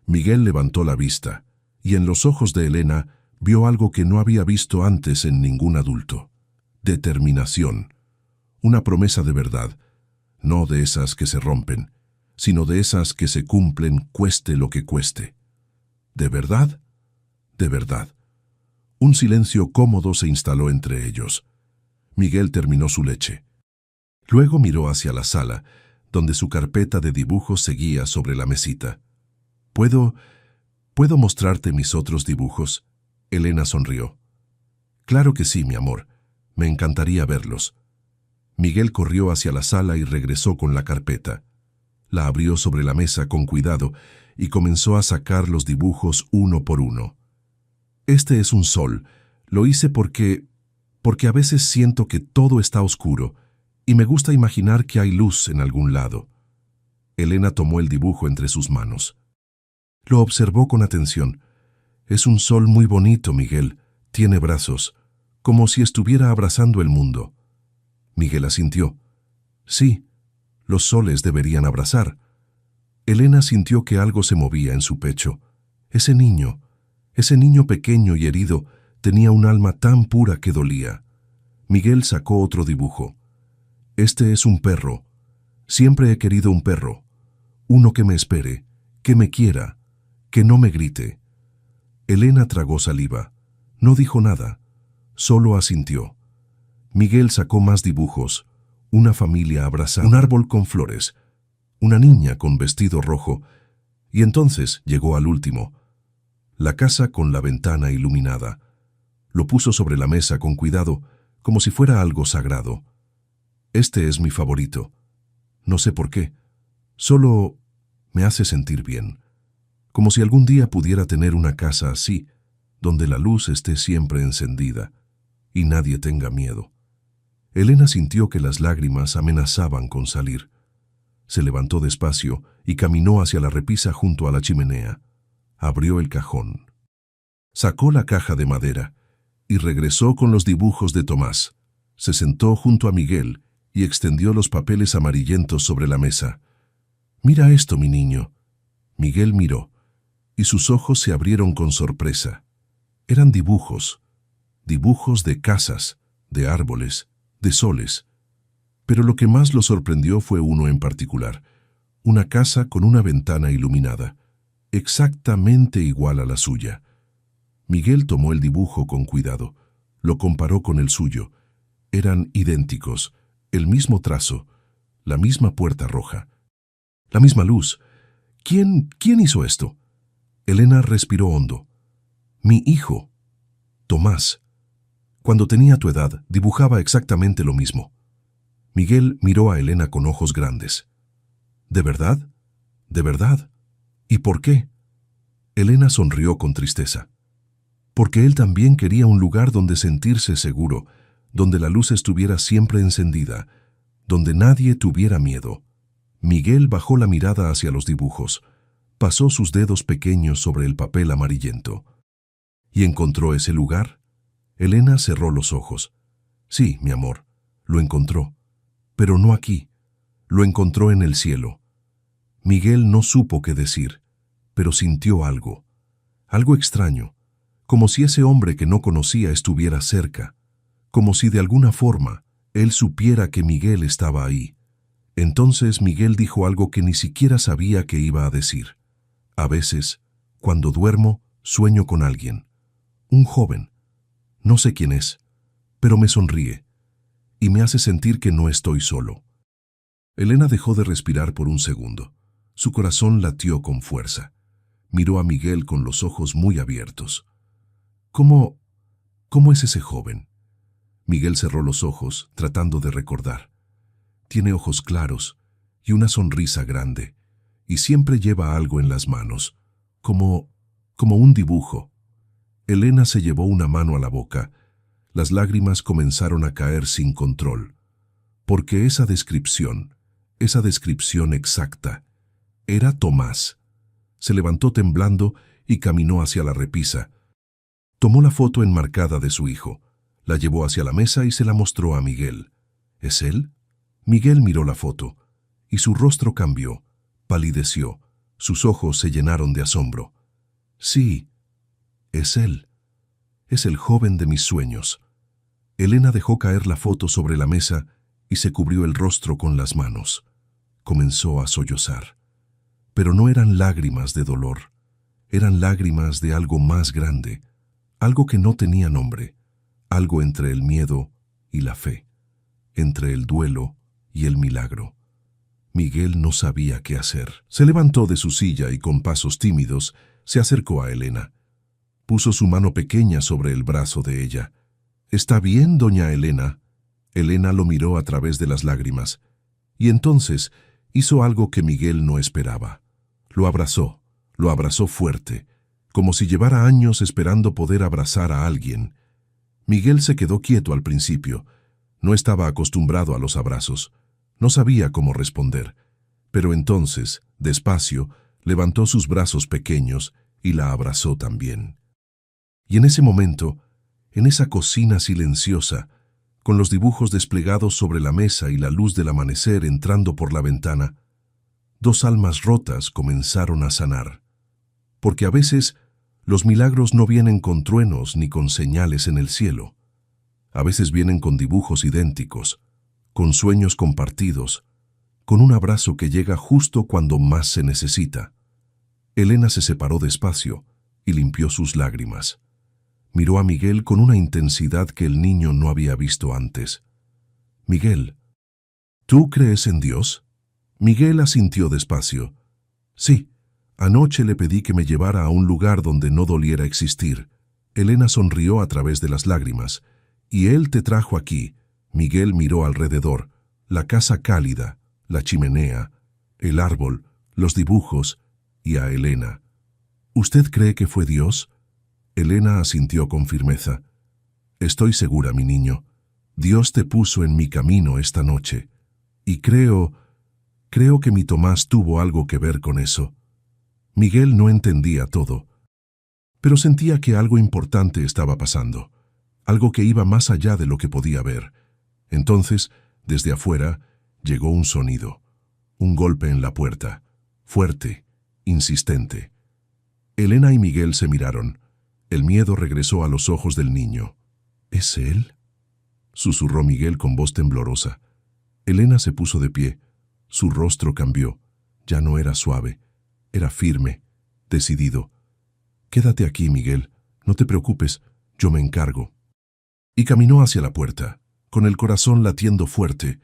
Miguel levantó la vista, y en los ojos de Elena vio algo que no había visto antes en ningún adulto. Determinación. Una promesa de verdad. No de esas que se rompen, sino de esas que se cumplen cueste lo que cueste. ¿De verdad? De verdad. Un silencio cómodo se instaló entre ellos. Miguel terminó su leche. Luego miró hacia la sala, donde su carpeta de dibujos seguía sobre la mesita. ¿Puedo mostrarte mis otros dibujos?» Elena sonrió. «Claro que sí, mi amor. Me encantaría verlos». Miguel corrió hacia la sala y regresó con la carpeta. La abrió sobre la mesa con cuidado y comenzó a sacar los dibujos uno por uno. «Este es un sol. Lo hice porque a veces siento que todo está oscuro y me gusta imaginar que hay luz en algún lado». Elena tomó el dibujo entre sus manos. Lo observó con atención. «Es un sol muy bonito, Miguel. Tiene brazos, como si estuviera abrazando el mundo». Miguel asintió. «Sí, los soles deberían abrazar». Elena sintió que algo se movía en su pecho. Ese niño pequeño y herido, tenía un alma tan pura que dolía. Miguel sacó otro dibujo. «Este es un perro. Siempre he querido un perro. Uno que me espere, que me quiera, que no me grite». Elena tragó saliva. No dijo nada, solo asintió. Miguel sacó más dibujos. Una familia abrazada, un árbol con flores, una niña con vestido rojo, y entonces llegó al último. La casa con la ventana iluminada. Lo puso sobre la mesa con cuidado, como si fuera algo sagrado. «Este es mi favorito. No sé por qué. Solo me hace sentir bien. Como si algún día pudiera tener una casa así, donde la luz esté siempre encendida y nadie tenga miedo». Elena sintió que las lágrimas amenazaban con salir. Se levantó despacio y caminó hacia la repisa junto a la chimenea. Abrió el cajón. Sacó la caja de madera y regresó con los dibujos de Tomás. Se sentó junto a Miguel y extendió los papeles amarillentos sobre la mesa. «Mira esto, mi niño». Miguel miró, y sus ojos se abrieron con sorpresa. Eran dibujos de casas, de árboles, de soles. Pero lo que más lo sorprendió fue uno en particular, una casa con una ventana iluminada, exactamente igual a la suya. Miguel tomó el dibujo con cuidado, lo comparó con el suyo. Eran idénticos, el mismo trazo, la misma puerta roja, la misma luz. ¿Quién hizo esto? Elena respiró hondo. Mi hijo, Tomás. Cuando tenía tu edad, dibujaba exactamente lo mismo. Miguel miró a Elena con ojos grandes. ¿De verdad? ¿De verdad? ¿Y por qué? Elena sonrió con tristeza. Porque él también quería un lugar donde sentirse seguro, donde la luz estuviera siempre encendida, donde nadie tuviera miedo. Miguel bajó la mirada hacia los dibujos, pasó sus dedos pequeños sobre el papel amarillento. ¿Y encontró ese lugar? Elena cerró los ojos. Sí, mi amor, lo encontró. Pero no aquí. Lo encontró en el cielo. Miguel no supo qué decir, pero sintió algo. Algo extraño, como si ese hombre que no conocía estuviera cerca, como si de alguna forma él supiera que Miguel estaba ahí. Entonces Miguel dijo algo que ni siquiera sabía que iba a decir. A veces, cuando duermo, sueño con alguien. Un joven. No sé quién es, pero me sonríe y me hace sentir que no estoy solo. Elena dejó de respirar por un segundo. Su corazón latió con fuerza. Miró a Miguel con los ojos muy abiertos. ¿Cómo es ese joven? Miguel cerró los ojos, tratando de recordar. Tiene ojos claros y una sonrisa grande, y siempre lleva algo en las manos, como un dibujo. Elena se llevó una mano a la boca. Las lágrimas comenzaron a caer sin control, porque esa descripción exacta, era Tomás. Se levantó temblando y caminó hacia la repisa. Tomó la foto enmarcada de su hijo, la llevó hacia la mesa y se la mostró a Miguel. ¿Es él? Miguel miró la foto, y su rostro cambió, palideció, sus ojos se llenaron de asombro. Sí, es él. Es el joven de mis sueños. Elena dejó caer la foto sobre la mesa y se cubrió el rostro con las manos. Comenzó a sollozar. Pero no eran lágrimas de dolor, eran lágrimas de algo más grande, algo que no tenía nombre, algo entre el miedo y la fe, entre el duelo y el milagro. Miguel no sabía qué hacer. Se levantó de su silla y con pasos tímidos se acercó a Elena. Puso su mano pequeña sobre el brazo de ella. «¿Está bien, doña Elena?» Elena lo miró a través de las lágrimas, y entonces hizo algo que Miguel no esperaba. Lo abrazó fuerte, como si llevara años esperando poder abrazar a alguien. Miguel se quedó quieto al principio. No estaba acostumbrado a los abrazos. No sabía cómo responder. Pero entonces, despacio, levantó sus brazos pequeños y la abrazó también. Y en ese momento, en esa cocina silenciosa, con los dibujos desplegados sobre la mesa y la luz del amanecer entrando por la ventana, dos almas rotas comenzaron a sanar. Porque a veces los milagros no vienen con truenos ni con señales en el cielo. A veces vienen con dibujos idénticos, con sueños compartidos, con un abrazo que llega justo cuando más se necesita. Elena se separó despacio y limpió sus lágrimas. Miró a Miguel con una intensidad que el niño no había visto antes. «Miguel, ¿tú crees en Dios?» Miguel asintió despacio. «Sí, anoche le pedí que me llevara a un lugar donde no doliera existir». Elena sonrió a través de las lágrimas. «Y él te trajo aquí». Miguel miró alrededor. La casa cálida, la chimenea, el árbol, los dibujos y a Elena. «¿Usted cree que fue Dios?» Elena asintió con firmeza. «Estoy segura, mi niño. Dios te puso en mi camino esta noche. Y creo que mi Tomás tuvo algo que ver con eso». Miguel no entendía todo, pero sentía que algo importante estaba pasando, algo que iba más allá de lo que podía ver. Entonces, desde afuera, llegó un sonido, un golpe en la puerta, fuerte, insistente. Elena y Miguel se miraron. El miedo regresó a los ojos del niño. «¿Es él?», susurró Miguel con voz temblorosa. Elena se puso de pie. Su rostro cambió. Ya no era suave, era firme, decidido. «Quédate aquí, Miguel. No te preocupes, yo me encargo. Y caminó hacia la puerta, con el corazón latiendo fuerte,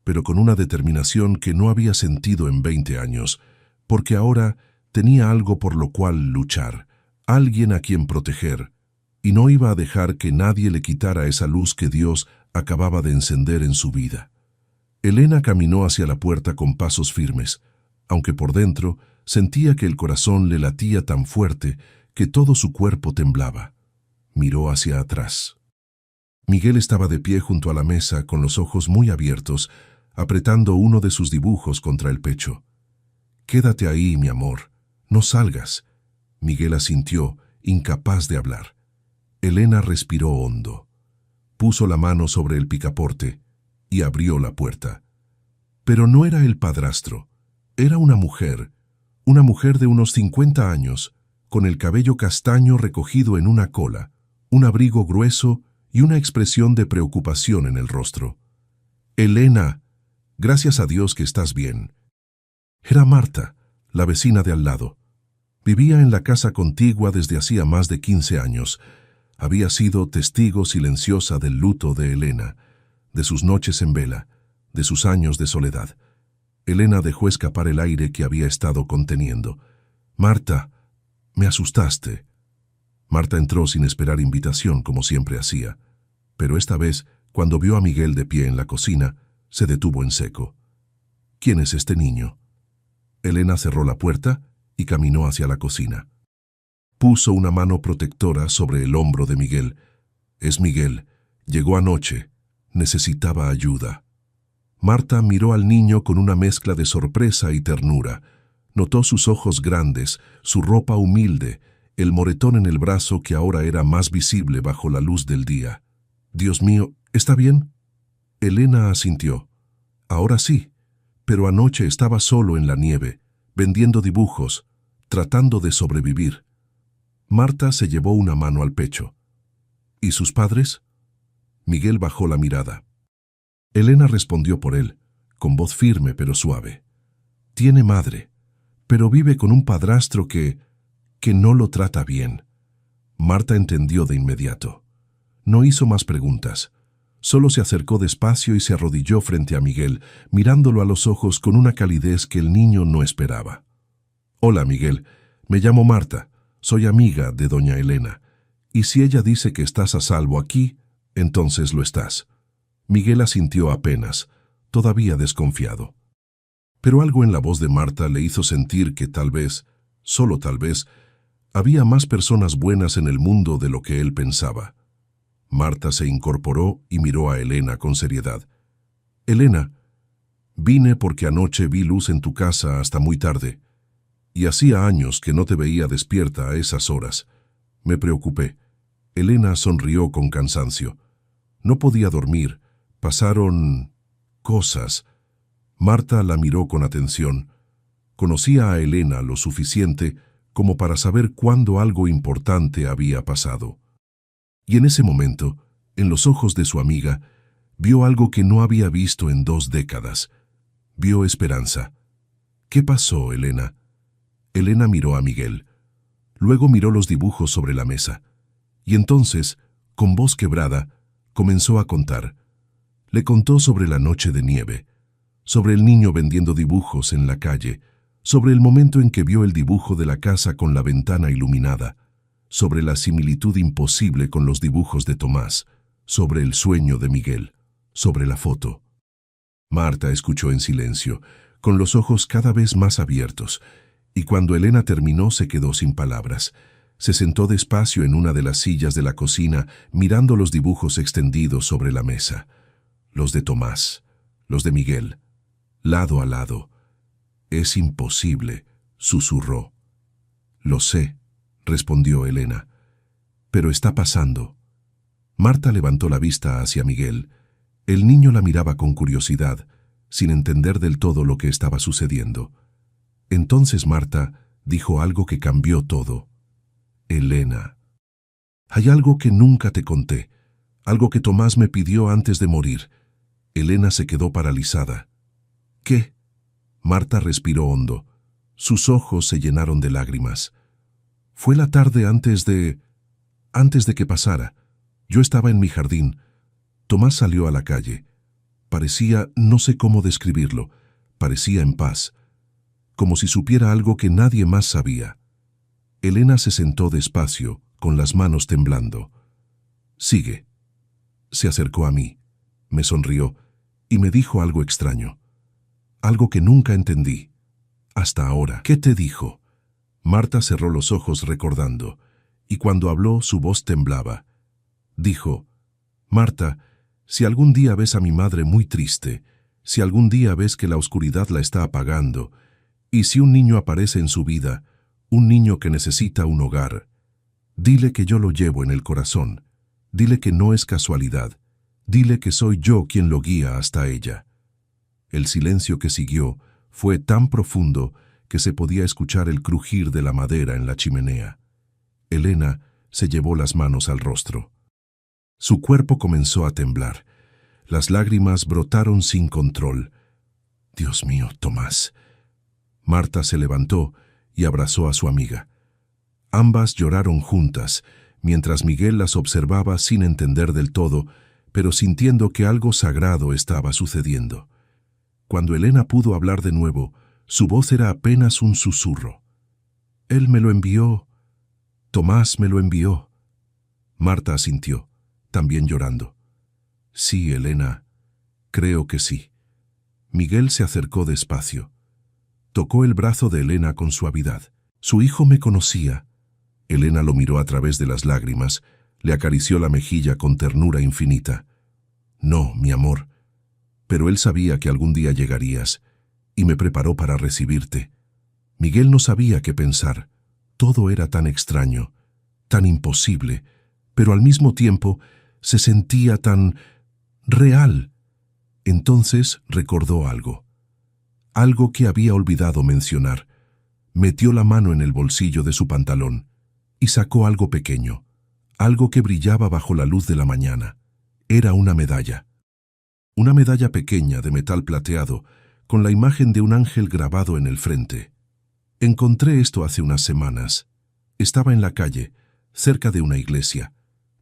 pero con una determinación que no había sentido en 20 años, porque ahora tenía algo por lo cual luchar, alguien a quien proteger, y no iba a dejar que nadie le quitara esa luz que Dios acababa de encender en su vida. Elena caminó hacia la puerta con pasos firmes, aunque por dentro sentía que el corazón le latía tan fuerte que todo su cuerpo temblaba. Miró hacia atrás. Miguel estaba de pie junto a la mesa con los ojos muy abiertos, apretando uno de sus dibujos contra el pecho. «Quédate ahí, mi amor. No salgas». Miguel asintió, incapaz de hablar. Elena respiró hondo. Puso la mano sobre el picaporte y abrió la puerta. Pero no era el padrastro. Era una mujer de unos 50 años, con el cabello castaño recogido en una cola, un abrigo grueso y una expresión de preocupación en el rostro. «Elena, gracias a Dios que estás bien». Era Marta, la vecina de al lado. Vivía en la casa contigua desde hacía más de 15 años. Había sido testigo silenciosa del luto de Elena, de sus noches en vela, de sus años de soledad. Elena dejó escapar el aire que había estado conteniendo. «Marta, me asustaste». Marta entró sin esperar invitación, como siempre hacía, pero esta vez, cuando vio a Miguel de pie en la cocina, se detuvo en seco. «¿Quién es este niño?». Elena cerró la puerta y caminó hacia la cocina. Puso una mano protectora sobre el hombro de Miguel. «Es Miguel. Llegó anoche. Necesitaba ayuda». Marta miró al niño con una mezcla de sorpresa y ternura. Notó sus ojos grandes, su ropa humilde, el moretón en el brazo que ahora era más visible bajo la luz del día. «Dios mío, ¿está bien?». Elena asintió. «Ahora sí, pero anoche estaba solo en la nieve, vendiendo dibujos, tratando de sobrevivir». Marta se llevó una mano al pecho. «¿Y sus padres?». Miguel bajó la mirada. Elena respondió por él, con voz firme pero suave. «Tiene madre, pero vive con un padrastro que no lo trata bien». Marta entendió de inmediato. No hizo más preguntas. Solo se acercó despacio y se arrodilló frente a Miguel, mirándolo a los ojos con una calidez que el niño no esperaba. «Hola, Miguel. Me llamo Marta. Soy amiga de doña Elena. Y si ella dice que estás a salvo aquí, entonces lo estás». Miguel asintió apenas, todavía desconfiado. Pero algo en la voz de Marta le hizo sentir que tal vez, solo tal vez, había más personas buenas en el mundo de lo que él pensaba. Marta se incorporó y miró a Elena con seriedad. «Elena, vine porque anoche vi luz en tu casa hasta muy tarde, y hacía años que no te veía despierta a esas horas. Me preocupé». Elena sonrió con cansancio. No podía dormir. Pasaron cosas. Marta la miró con atención. Conocía a Elena lo suficiente como para saber cuándo algo importante había pasado. Y en ese momento, en los ojos de su amiga, vio algo que no había visto en 2 décadas. Vio esperanza. «¿Qué pasó, Elena?». Elena miró a Miguel. Luego miró los dibujos sobre la mesa. Y entonces, con voz quebrada, comenzó a contar. Le contó sobre la noche de nieve, sobre el niño vendiendo dibujos en la calle, sobre el momento en que vio el dibujo de la casa con la ventana iluminada, sobre la similitud imposible con los dibujos de Tomás, sobre el sueño de Miguel, sobre la foto. Marta escuchó en silencio, con los ojos cada vez más abiertos, y cuando Elena terminó se quedó sin palabras. Se sentó despacio en una de las sillas de la cocina, mirando los dibujos extendidos sobre la mesa. Los de Tomás, los de Miguel, lado a lado. «Es imposible», susurró. «Lo sé», respondió Elena. «Pero está pasando». Marta levantó la vista hacia Miguel. El niño la miraba con curiosidad, sin entender del todo lo que estaba sucediendo. Entonces Marta dijo algo que cambió todo. «Elena, hay algo que nunca te conté, algo que Tomás me pidió antes de morir». Elena se quedó paralizada. «¿Qué?». Marta respiró hondo. Sus ojos se llenaron de lágrimas. «Fue la tarde antes de Antes de que pasara, yo estaba en mi jardín. Tomás salió a la calle. Parecía, no sé cómo describirlo, parecía en paz, como si supiera algo que nadie más sabía. Elena se sentó despacio, con las manos temblando. «Sigue». Se acercó a mí, me sonrió y me dijo algo extraño. Algo que nunca entendí. Hasta ahora. ¿Qué te dijo? Marta cerró los ojos recordando, y cuando habló su voz temblaba. Dijo: «Marta, si algún día ves a mi madre muy triste, si algún día ves que la oscuridad la está apagando, y si un niño aparece en su vida, un niño que necesita un hogar, dile que yo lo llevo en el corazón, dile que no es casualidad, dile que soy yo quien lo guía hasta ella». El silencio que siguió fue tan profundo que se podía escuchar el crujir de la madera en la chimenea. Elena se llevó las manos al rostro. Su cuerpo comenzó a temblar. Las lágrimas brotaron sin control. «Dios mío, Tomás». Marta se levantó y abrazó a su amiga. Ambas lloraron juntas, mientras Miguel las observaba sin entender del todo, pero sintiendo que algo sagrado estaba sucediendo. Cuando Elena pudo hablar de nuevo, su voz era apenas un susurro. «Él me lo envió. Tomás me lo envió». Marta asintió, también llorando. «Sí, Elena, creo que sí». Miguel se acercó despacio. Tocó el brazo de Elena con suavidad. «Su hijo me conocía». Elena lo miró a través de las lágrimas, le acarició la mejilla con ternura infinita. «No, mi amor, pero él sabía que algún día llegarías, y me preparó para recibirte». Miguel no sabía qué pensar. Todo era tan extraño, tan imposible, pero al mismo tiempo se sentía tan real. Entonces recordó algo que había olvidado mencionar. Metió la mano en el bolsillo de su pantalón y sacó algo pequeño, algo que brillaba bajo la luz de la mañana. Era una medalla. Una medalla pequeña de metal plateado, con la imagen de un ángel grabado en el frente. Encontré esto hace unas semanas. Estaba en la calle, cerca de una iglesia.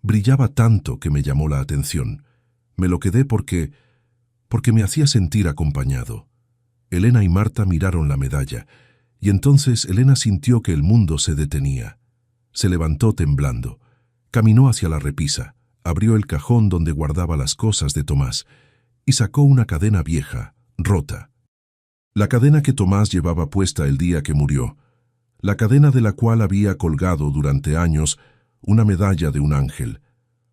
Brillaba tanto que me llamó la atención. Me lo quedé porque me hacía sentir acompañado. Elena y Marta miraron la medalla, y entonces Elena sintió que el mundo se detenía. Se levantó temblando. Caminó hacia la repisa, abrió el cajón donde guardaba las cosas de Tomás, y sacó una cadena vieja, rota. La cadena que Tomás llevaba puesta el día que murió. La cadena de la cual había colgado durante años una medalla de un ángel.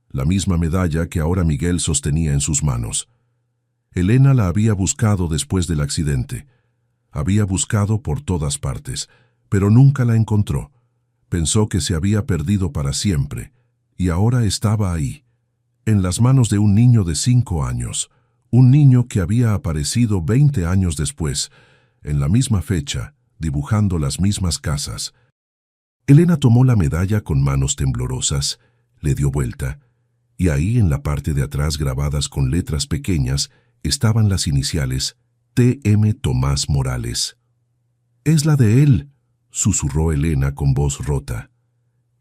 La misma medalla que ahora Miguel sostenía en sus manos. Elena la había buscado después del accidente. Había buscado por todas partes, pero nunca la encontró. Pensó que se había perdido para siempre, y ahora estaba ahí, en las manos de un niño de 5 años. Un niño que había aparecido 20 años después, en la misma fecha, dibujando las mismas casas. Elena tomó la medalla con manos temblorosas, le dio vuelta, y ahí en la parte de atrás grabadas con letras pequeñas estaban las iniciales T.M. Tomás Morales. «Es la de él», susurró Elena con voz rota.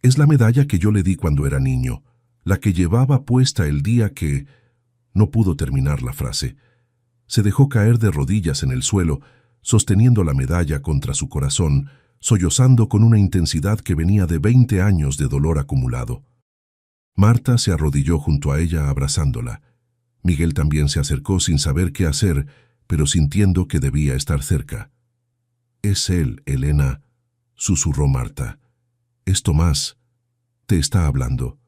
«Es la medalla que yo le di cuando era niño, la que llevaba puesta el día que…». No pudo terminar la frase. Se dejó caer de rodillas en el suelo, sosteniendo la medalla contra su corazón, sollozando con una intensidad que venía de 20 años de dolor acumulado. Marta se arrodilló junto a ella abrazándola. Miguel también se acercó sin saber qué hacer, pero sintiendo que debía estar cerca. «Es él, Elena», susurró Marta. «Es Tomás. Te está hablando.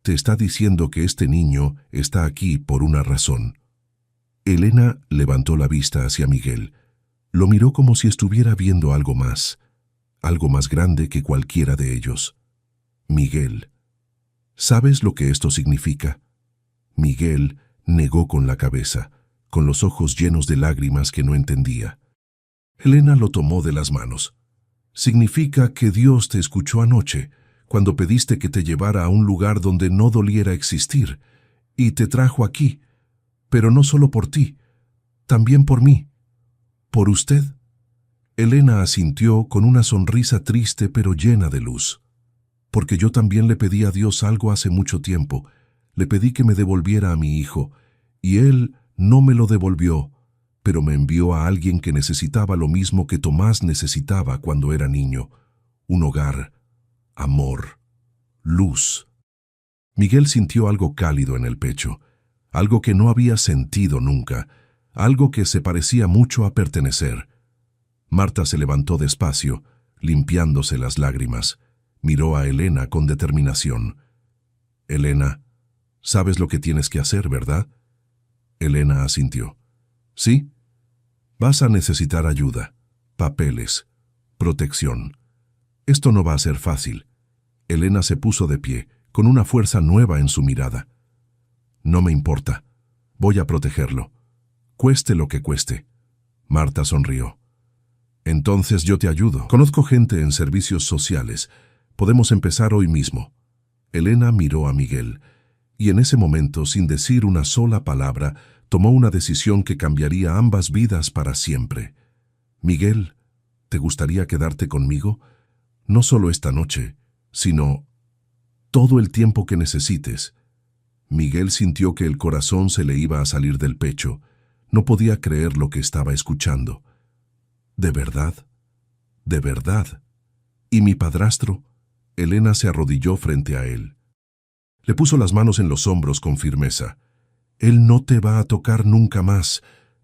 Te está diciendo que este niño está aquí por una razón». Elena levantó la vista hacia Miguel. Lo miró como si estuviera viendo algo más grande que cualquiera de ellos. «Miguel, ¿sabes lo que esto significa?» Miguel negó con la cabeza, con los ojos llenos de lágrimas que no entendía. Elena lo tomó de las manos. «Significa que Dios te escuchó anoche, cuando pediste que te llevara a un lugar donde no doliera existir, y te trajo aquí, pero no solo por ti, también por mí. ¿Por usted?». Elena asintió con una sonrisa triste pero llena de luz. porque yo también le pedí a Dios algo hace mucho tiempo. Le pedí que me devolviera a mi hijo, y Él no me lo devolvió, pero me envió a alguien que necesitaba lo mismo que Tomás necesitaba cuando era niño: un hogar, amor, luz. Miguel sintió algo cálido en el pecho, algo que no había sentido nunca, algo que se parecía mucho a pertenecer. Marta se levantó despacio, limpiándose las lágrimas. Miró a Elena con determinación. «Elena, sabes lo que tienes que hacer, ¿verdad?» Elena asintió. «Sí. Vas a necesitar ayuda, papeles, protección. Esto no va a ser fácil». Elena se puso de pie, con una fuerza nueva en su mirada. «No me importa. Voy a protegerlo. Cueste lo que cueste». Marta sonrió. «Entonces yo te ayudo. Conozco gente en servicios sociales. Podemos empezar hoy mismo». Elena miró a Miguel, y en ese momento, sin decir una sola palabra, tomó una decisión que cambiaría ambas vidas para siempre. «Miguel, ¿te gustaría quedarte conmigo? No solo esta noche, sino todo el tiempo que necesites». Miguel sintió que el corazón se le iba a salir del pecho. No podía creer lo que estaba escuchando. «¿De verdad? ¿De verdad? ¿Y mi padrastro?» Elena se arrodilló frente a él. Le puso las manos en los hombros con firmeza. «Él no te va a tocar nunca más.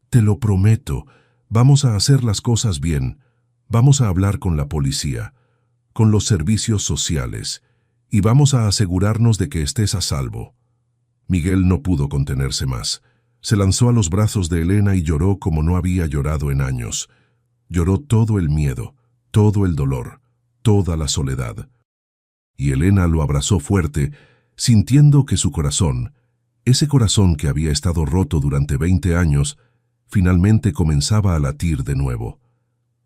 Te lo prometo. Vamos a hacer las cosas bien. Vamos a hablar con la policía, con los servicios sociales, y vamos a asegurarnos de que estés a salvo». Miguel no pudo contenerse más. Se lanzó a los brazos de Elena y lloró como no había llorado en años. Lloró todo el miedo, todo el dolor, toda la soledad. Y Elena lo abrazó fuerte, sintiendo que su corazón, ese corazón que había estado roto durante 20 años, finalmente comenzaba a latir de nuevo.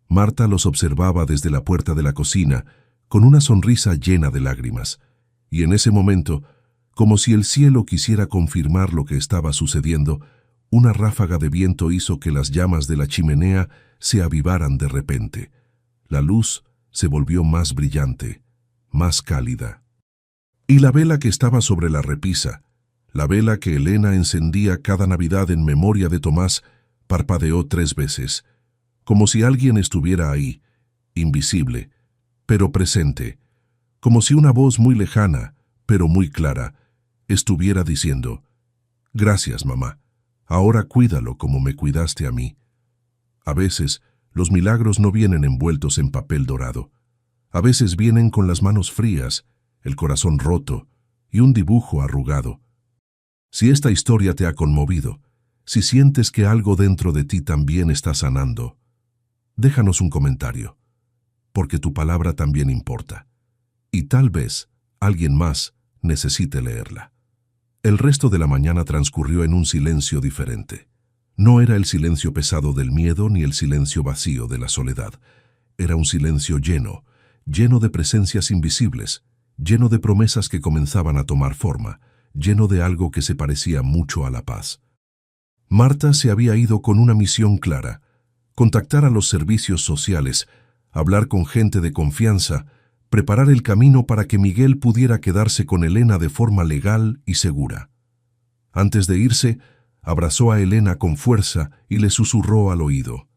Marta los observaba desde la puerta de la cocina, con una sonrisa llena de lágrimas, y en ese momento, como si el cielo quisiera confirmar lo que estaba sucediendo, una ráfaga de viento hizo que las llamas de la chimenea se avivaran de repente. La luz se volvió más brillante, más cálida. Y la vela que estaba sobre la repisa, la vela que Elena encendía cada Navidad en memoria de Tomás, parpadeó 3 veces, como si alguien estuviera ahí, invisible, pero presente, como si una voz muy lejana, pero muy clara, estuviera diciendo: «Gracias, mamá. Ahora cuídalo como me cuidaste a mí». A veces, los milagros no vienen envueltos en papel dorado. A veces vienen con las manos frías, el corazón roto y un dibujo arrugado. Si esta historia te ha conmovido, si sientes que algo dentro de ti también está sanando, déjanos un comentario, porque tu palabra también importa. Y tal vez alguien más necesite leerla. El resto de la mañana transcurrió en un silencio diferente. No era el silencio pesado del miedo ni el silencio vacío de la soledad. Era un silencio lleno, lleno de presencias invisibles, lleno de promesas que comenzaban a tomar forma, lleno de algo que se parecía mucho a la paz. Marta se había ido con una misión clara: contactar a los servicios sociales, hablar con gente de confianza, preparar el camino para que Miguel pudiera quedarse con Elena de forma legal y segura. Antes de irse, abrazó a Elena con fuerza y le susurró al oído: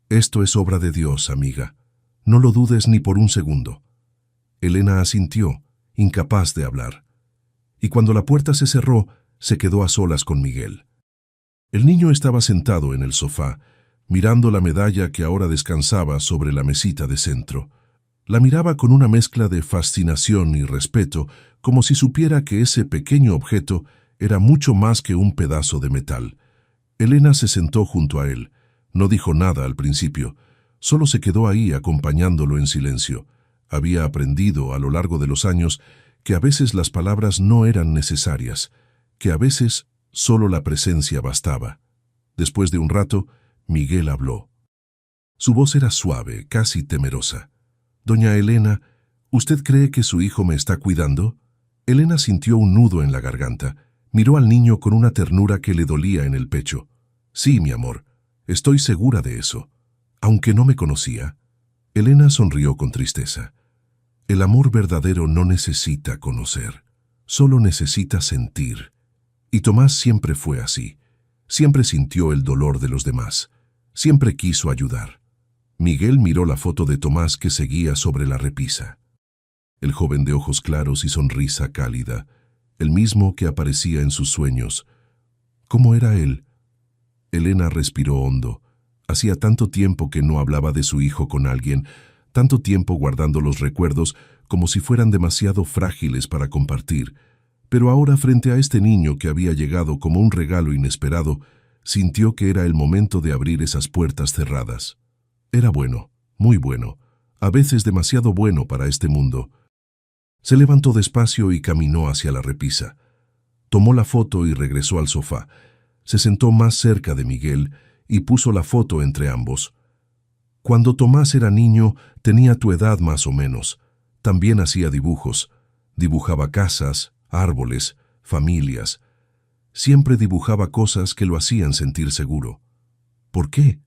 «Esto es obra de Dios, amiga. No lo dudes ni por un segundo». Elena asintió, incapaz de hablar. Y cuando la puerta se cerró, se quedó a solas con Miguel. El niño estaba sentado en el sofá, mirando la medalla que ahora descansaba sobre la mesita de centro. La miraba con una mezcla de fascinación y respeto, como si supiera que ese pequeño objeto era mucho más que un pedazo de metal. Elena se sentó junto a él. No dijo nada al principio, solo se quedó ahí acompañándolo en silencio. Había aprendido a lo largo de los años que a veces las palabras no eran necesarias, que a veces solo la presencia bastaba. Después de un rato, Miguel habló. Su voz era suave, casi temerosa. «Doña Elena, ¿usted cree que su hijo me está cuidando?» Elena sintió un nudo en la garganta. Miró al niño con una ternura que le dolía en el pecho. «Sí, mi amor, estoy segura de eso. Aunque no me conocía». Elena sonrió con tristeza. El amor verdadero no necesita conocer, solo necesita sentir. Y Tomás siempre fue así. Siempre sintió el dolor de los demás. Siempre quiso ayudar. Miguel miró la foto de Tomás que seguía sobre la repisa. El joven de ojos claros y sonrisa cálida, el mismo que aparecía en sus sueños. ¿Cómo era él? Elena respiró hondo. Hacía tanto tiempo que no hablaba de su hijo con alguien, tanto tiempo guardando los recuerdos como si fueran demasiado frágiles para compartir. Pero ahora, frente a este niño que había llegado como un regalo inesperado, sintió que era el momento de abrir esas puertas cerradas. Era bueno, muy bueno, a veces demasiado bueno para este mundo. Se levantó despacio y caminó hacia la repisa. Tomó la foto y regresó al sofá. Se sentó más cerca de Miguel y puso la foto entre ambos. Cuando Tomás era niño, tenía tu edad más o menos. También hacía dibujos. Dibujaba casas, árboles, familias. Siempre dibujaba cosas que lo hacían sentir seguro. ¿Por qué?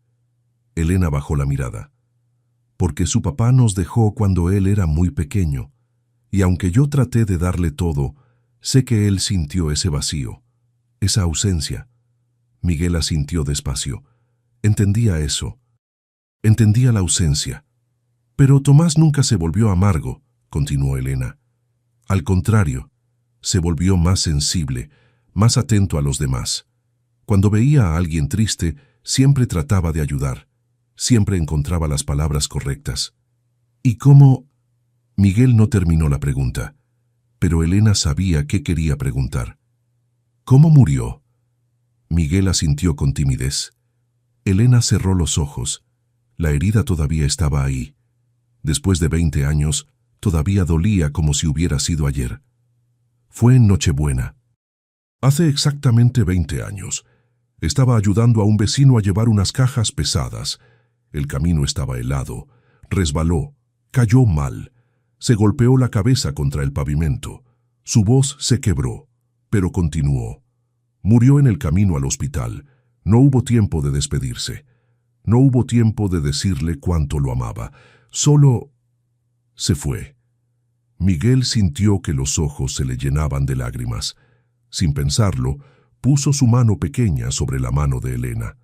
Elena bajó la mirada. Porque su papá nos dejó cuando él era muy pequeño. Y aunque yo traté de darle todo, sé que él sintió ese vacío, esa ausencia. Miguel asintió despacio. Entendía eso. Entendía la ausencia. Pero Tomás nunca se volvió amargo, continuó Elena. Al contrario, se volvió más sensible, más atento a los demás. Cuando veía a alguien triste, siempre trataba de ayudar. Siempre encontraba las palabras correctas. ¿Y cómo? Miguel no terminó la pregunta, pero Elena sabía qué quería preguntar. ¿Cómo murió? Miguel asintió con timidez. Elena cerró los ojos. La herida todavía estaba ahí. Después de 20 años, todavía dolía como si hubiera sido ayer. Fue en Nochebuena. Hace exactamente 20 años. Estaba ayudando a un vecino a llevar unas cajas pesadas. El camino estaba helado. Resbaló. Cayó mal. Se golpeó la cabeza contra el pavimento. Su voz se quebró, pero continuó. Murió en el camino al hospital. No hubo tiempo de despedirse. No hubo tiempo de decirle cuánto lo amaba. Solo se fue. Miguel sintió que los ojos se le llenaban de lágrimas. Sin pensarlo, puso su mano pequeña sobre la mano de Elena.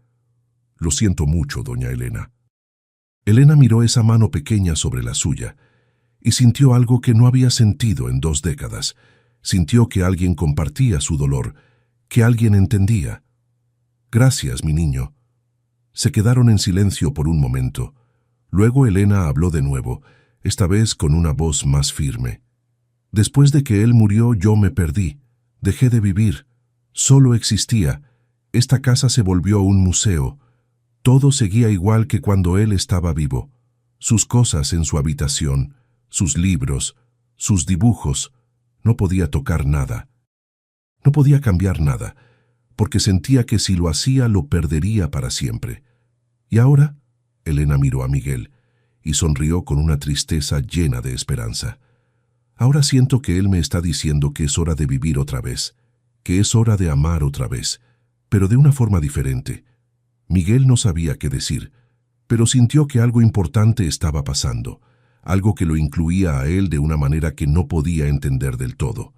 Lo siento mucho, doña Elena. Elena miró esa mano pequeña sobre la suya y sintió algo que no había sentido en 2 décadas. Sintió que alguien compartía su dolor, que alguien entendía. Gracias, mi niño. Se quedaron en silencio por un momento. Luego Elena habló de nuevo, esta vez con una voz más firme. Después de que él murió, yo me perdí. Dejé de vivir. Solo existía. Esta casa se volvió un museo. Todo seguía igual que cuando él estaba vivo. Sus cosas en su habitación, sus libros, sus dibujos. No podía tocar nada. No podía cambiar nada, porque sentía que si lo hacía lo perdería para siempre. ¿Y ahora? Elena miró a Miguel y sonrió con una tristeza llena de esperanza. Ahora siento que él me está diciendo que es hora de vivir otra vez, que es hora de amar otra vez, pero de una forma diferente. Miguel no sabía qué decir, pero sintió que algo importante estaba pasando, algo que lo incluía a él de una manera que no podía entender del todo.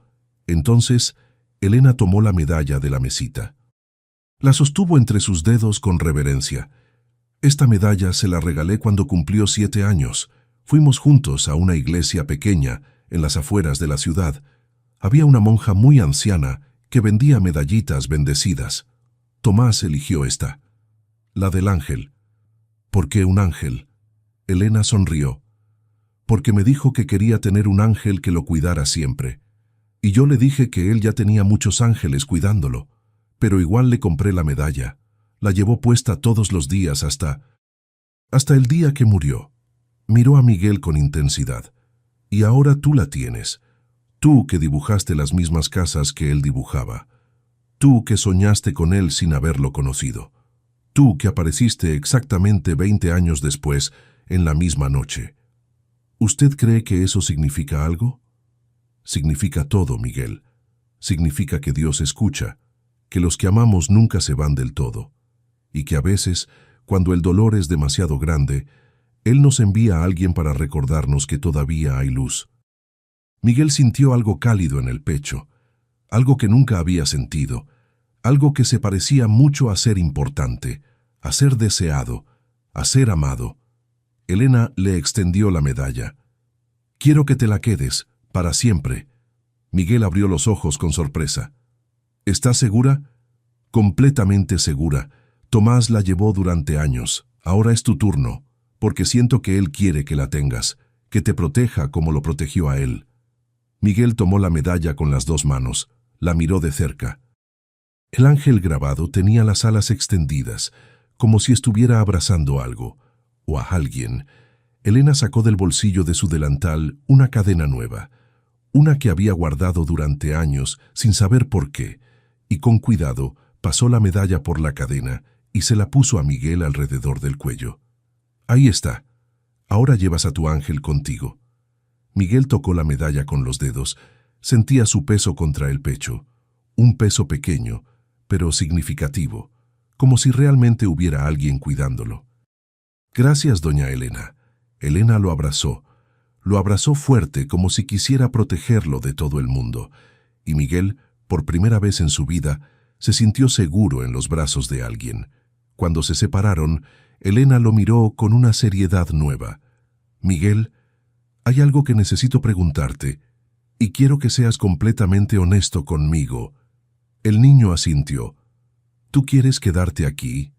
Entonces, Elena tomó la medalla de la mesita. La sostuvo entre sus dedos con reverencia. Esta medalla se la regalé cuando cumplió 7 años. Fuimos juntos a una iglesia pequeña en las afueras de la ciudad. Había una monja muy anciana que vendía medallitas bendecidas. Tomás eligió esta, la del ángel. ¿Por qué un ángel? Elena sonrió. Porque me dijo que quería tener un ángel que lo cuidara siempre. Y yo le dije que él ya tenía muchos ángeles cuidándolo, pero igual le compré la medalla. La llevó puesta todos los días hasta el día que murió. Miró a Miguel con intensidad. Y ahora tú la tienes. Tú que dibujaste las mismas casas que él dibujaba. Tú que soñaste con él sin haberlo conocido. Tú que apareciste exactamente 20 años después, en la misma noche. ¿Usted cree que eso significa algo? Significa todo, Miguel. Significa que Dios escucha, que los que amamos nunca se van del todo, y que a veces, cuando el dolor es demasiado grande, Él nos envía a alguien para recordarnos que todavía hay luz. Miguel sintió algo cálido en el pecho, algo que nunca había sentido, algo que se parecía mucho a ser importante, a ser deseado, a ser amado. Elena le extendió la medalla. «Quiero que te la quedes, para siempre». Miguel abrió los ojos con sorpresa. «¿Estás segura?» «Completamente segura. Tomás la llevó durante años. Ahora es tu turno, porque siento que él quiere que la tengas, que te proteja como lo protegió a él». Miguel tomó la medalla con las dos manos, la miró de cerca. El ángel grabado tenía las alas extendidas, como si estuviera abrazando algo, o a alguien. Elena sacó del bolsillo de su delantal una cadena nueva, una que había guardado durante años sin saber por qué, y con cuidado pasó la medalla por la cadena y se la puso a Miguel alrededor del cuello. «Ahí está. Ahora llevas a tu ángel contigo». Miguel tocó la medalla con los dedos. Sentía su peso contra el pecho, un peso pequeño, pero significativo, como si realmente hubiera alguien cuidándolo. «Gracias, doña Elena». Elena lo abrazó fuerte como si quisiera protegerlo de todo el mundo, y Miguel, por primera vez en su vida, se sintió seguro en los brazos de alguien. Cuando se separaron, Elena lo miró con una seriedad nueva. «Miguel, hay algo que necesito preguntarte, y quiero que seas completamente honesto conmigo». El niño asintió. «¿Tú quieres quedarte aquí?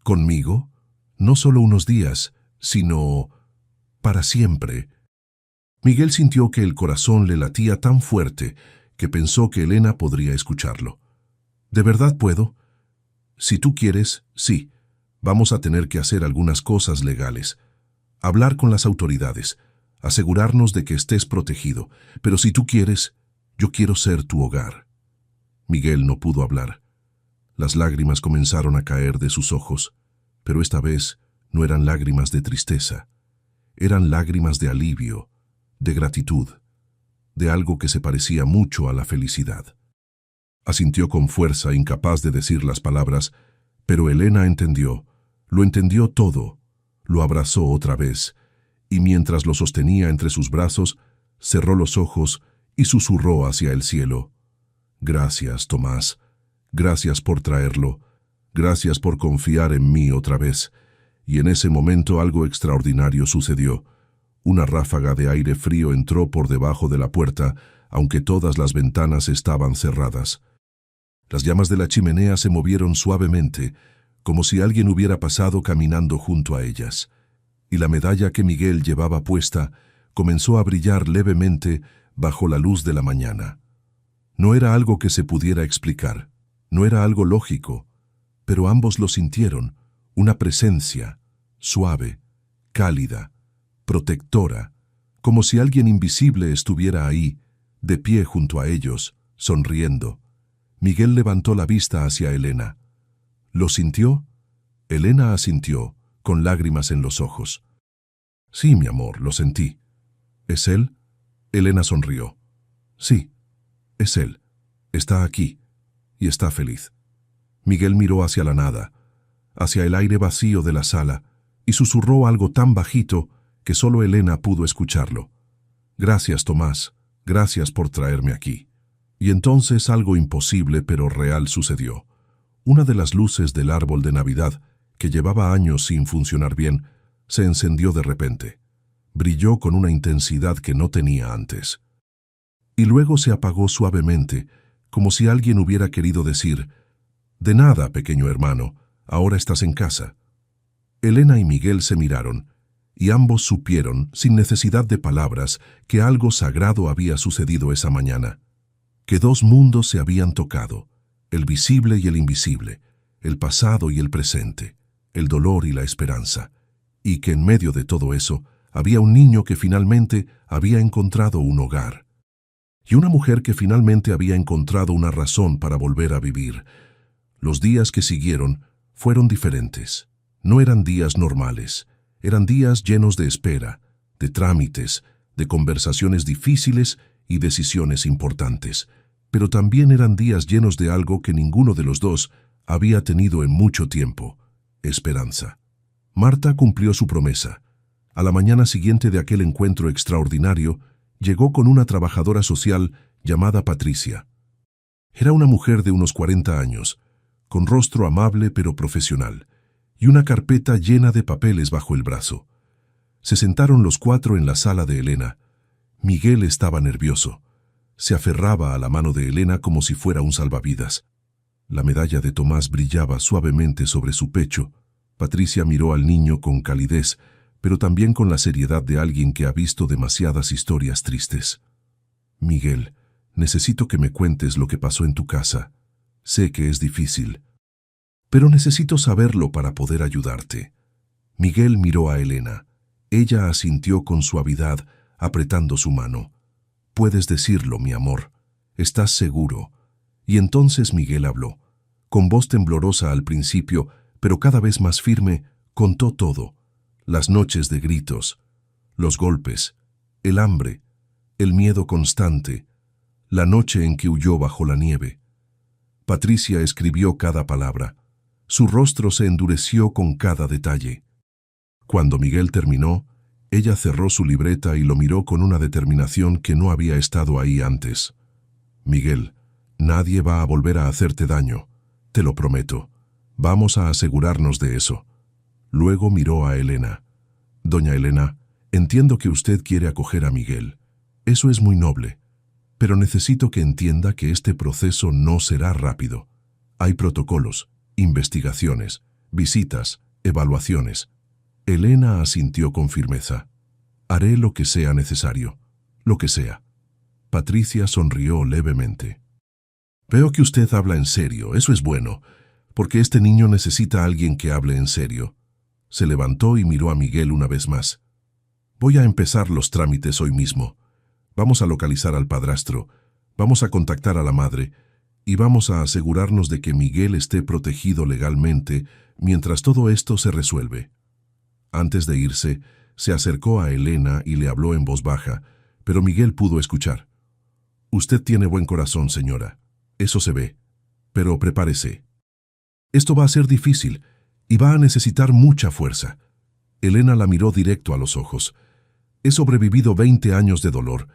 ¿Conmigo? No solo unos días, sino para siempre». Miguel sintió que el corazón le latía tan fuerte que pensó que Elena podría escucharlo. «¿De verdad puedo?» «Si tú quieres, sí. Vamos a tener que hacer algunas cosas legales. Hablar con las autoridades. Asegurarnos de que estés protegido. Pero si tú quieres, yo quiero ser tu hogar». Miguel no pudo hablar. Las lágrimas comenzaron a caer de sus ojos, pero esta vez no eran lágrimas de tristeza. Eran lágrimas de alivio, de gratitud, de algo que se parecía mucho a la felicidad. Asintió con fuerza, incapaz de decir las palabras, pero Elena entendió, lo entendió todo, lo abrazó otra vez, y mientras lo sostenía entre sus brazos, cerró los ojos y susurró hacia el cielo: «Gracias, Tomás. Gracias por traerlo. Gracias por confiar en mí otra vez». Y en ese momento algo extraordinario sucedió. Una ráfaga de aire frío entró por debajo de la puerta, aunque todas las ventanas estaban cerradas. Las llamas de la chimenea se movieron suavemente, como si alguien hubiera pasado caminando junto a ellas, y la medalla que Miguel llevaba puesta comenzó a brillar levemente bajo la luz de la mañana. No era algo que se pudiera explicar, no era algo lógico, pero ambos lo sintieron, una presencia, suave, cálida, protectora, como si alguien invisible estuviera ahí, de pie junto a ellos, sonriendo. Miguel levantó la vista hacia Elena. ¿Lo sintió? Elena asintió, con lágrimas en los ojos. «Sí, mi amor, lo sentí». «¿Es él?» Elena sonrió. «Sí, es él. Está aquí, y está feliz». Miguel miró hacia la nada, hacia el aire vacío de la sala, y susurró algo tan bajito que solo Elena pudo escucharlo. «Gracias, Tomás. Gracias por traerme aquí». Y entonces algo imposible pero real sucedió. Una de las luces del árbol de Navidad, que llevaba años sin funcionar bien, se encendió de repente. Brilló con una intensidad que no tenía antes. Y luego se apagó suavemente, como si alguien hubiera querido decir: «De nada, pequeño hermano, ahora estás en casa». Elena y Miguel se miraron, y ambos supieron, sin necesidad de palabras, que algo sagrado había sucedido esa mañana. Que dos mundos se habían tocado, el visible y el invisible, el pasado y el presente, el dolor y la esperanza, y que en medio de todo eso había un niño que finalmente había encontrado un hogar, y una mujer que finalmente había encontrado una razón para volver a vivir. Los días que siguieron fueron diferentes. No eran días normales, eran días llenos de espera, de trámites, de conversaciones difíciles y decisiones importantes, pero también eran días llenos de algo que ninguno de los dos había tenido en mucho tiempo: esperanza. Marta cumplió su promesa. A la mañana siguiente de aquel encuentro extraordinario, llegó con una trabajadora social llamada Patricia. Era una mujer de unos 40 años, con rostro amable pero profesional, y una carpeta llena de papeles bajo el brazo. Se sentaron los cuatro en la sala de Elena. Miguel estaba nervioso. Se aferraba a la mano de Elena como si fuera un salvavidas. La medalla de Tomás brillaba suavemente sobre su pecho. Patricia miró al niño con calidez, pero también con la seriedad de alguien que ha visto demasiadas historias tristes. Miguel, necesito que me cuentes lo que pasó en tu casa. Sé que es difícil, pero necesito saberlo para poder ayudarte. Miguel miró a Elena. Ella asintió con suavidad, apretando su mano. Puedes decirlo, mi amor. ¿Estás seguro? Y entonces Miguel habló. Con voz temblorosa al principio, pero cada vez más firme, contó todo. Las noches de gritos, los golpes, el hambre, el miedo constante, la noche en que huyó bajo la nieve. Patricia escribió cada palabra. Su rostro se endureció con cada detalle. Cuando Miguel terminó, ella cerró su libreta y lo miró con una determinación que no había estado ahí antes. Miguel, nadie va a volver a hacerte daño, te lo prometo. Vamos a asegurarnos de eso. Luego miró a Elena. Doña Elena, entiendo que usted quiere acoger a Miguel. Eso es muy noble. Pero necesito que entienda que este proceso no será rápido. Hay protocolos, investigaciones, visitas, evaluaciones. Elena asintió con firmeza. Haré lo que sea necesario, lo que sea. Patricia sonrió levemente. Veo que usted habla en serio, eso es bueno, porque este niño necesita a alguien que hable en serio. Se levantó y miró a Miguel una vez más. Voy a empezar los trámites hoy mismo. Vamos a localizar al padrastro, vamos a contactar a la madre y vamos a asegurarnos de que Miguel esté protegido legalmente mientras todo esto se resuelve. Antes de irse, se acercó a Elena y le habló en voz baja, pero Miguel pudo escuchar. Usted tiene buen corazón, señora. Eso se ve. Pero prepárese. Esto va a ser difícil y va a necesitar mucha fuerza. Elena la miró directo a los ojos. He sobrevivido 20 años de dolor.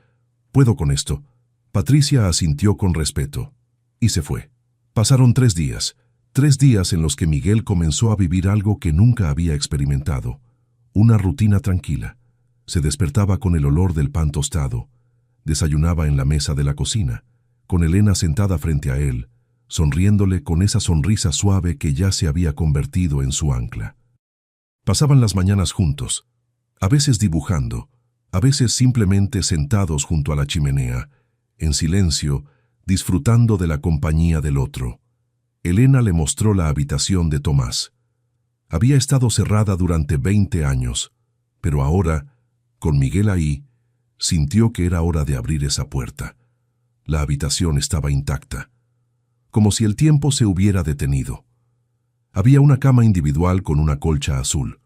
Puedo con esto. Patricia asintió con respeto. Y se fue. Pasaron 3 días. 3 días en los que Miguel comenzó a vivir algo que nunca había experimentado. Una rutina tranquila. Se despertaba con el olor del pan tostado. Desayunaba en la mesa de la cocina, con Elena sentada frente a él, sonriéndole con esa sonrisa suave que ya se había convertido en su ancla. Pasaban las mañanas juntos, a veces dibujando, a veces simplemente sentados junto a la chimenea, en silencio, disfrutando de la compañía del otro. Elena le mostró la habitación de Tomás. Había estado cerrada durante 20 años, pero ahora, con Miguel ahí, sintió que era hora de abrir esa puerta. La habitación estaba intacta, como si el tiempo se hubiera detenido. Había una cama individual con una colcha azul,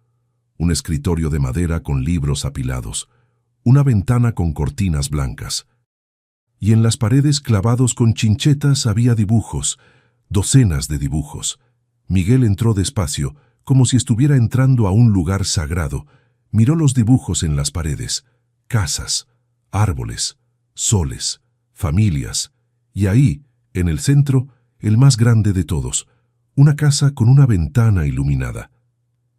un escritorio de madera con libros apilados, una ventana con cortinas blancas. Y en las paredes clavados con chinchetas había dibujos, docenas de dibujos. Miguel entró despacio, como si estuviera entrando a un lugar sagrado. Miró los dibujos en las paredes, casas, árboles, soles, familias, y ahí, en el centro, el más grande de todos, una casa con una ventana iluminada.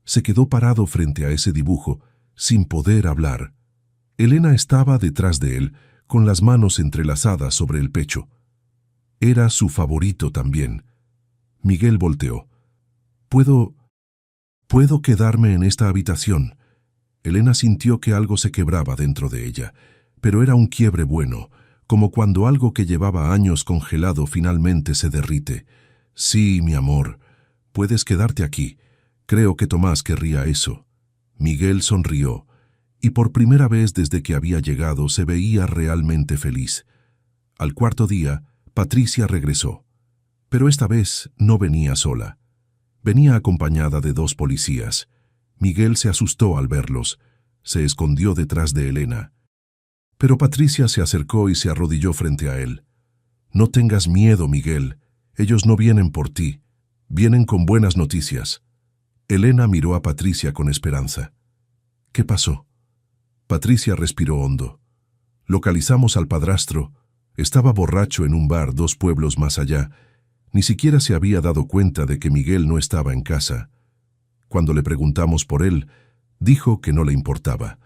Se quedó parado frente a ese dibujo, sin poder hablar. Elena estaba detrás de él, con las manos entrelazadas sobre el pecho. Era su favorito también. Miguel volteó. ¿Puedo quedarme en esta habitación? Elena sintió que algo se quebraba dentro de ella, pero era un quiebre bueno, como cuando algo que llevaba años congelado finalmente se derrite. Sí, mi amor, puedes quedarte aquí. Creo que Tomás querría eso. Miguel sonrió, y por primera vez desde que había llegado se veía realmente feliz. Al cuarto día, Patricia regresó, pero esta vez no venía sola. Venía acompañada de 2 policías. Miguel se asustó al verlos. Se escondió detrás de Elena. Pero Patricia se acercó y se arrodilló frente a él. No tengas miedo, Miguel. Ellos no vienen por ti. Vienen con buenas noticias. Elena miró a Patricia con esperanza. ¿Qué pasó? Patricia respiró hondo. Localizamos al padrastro. Estaba borracho en un bar 2 pueblos más allá. Ni siquiera se había dado cuenta de que Miguel no estaba en casa. Cuando le preguntamos por él, dijo que no le importaba.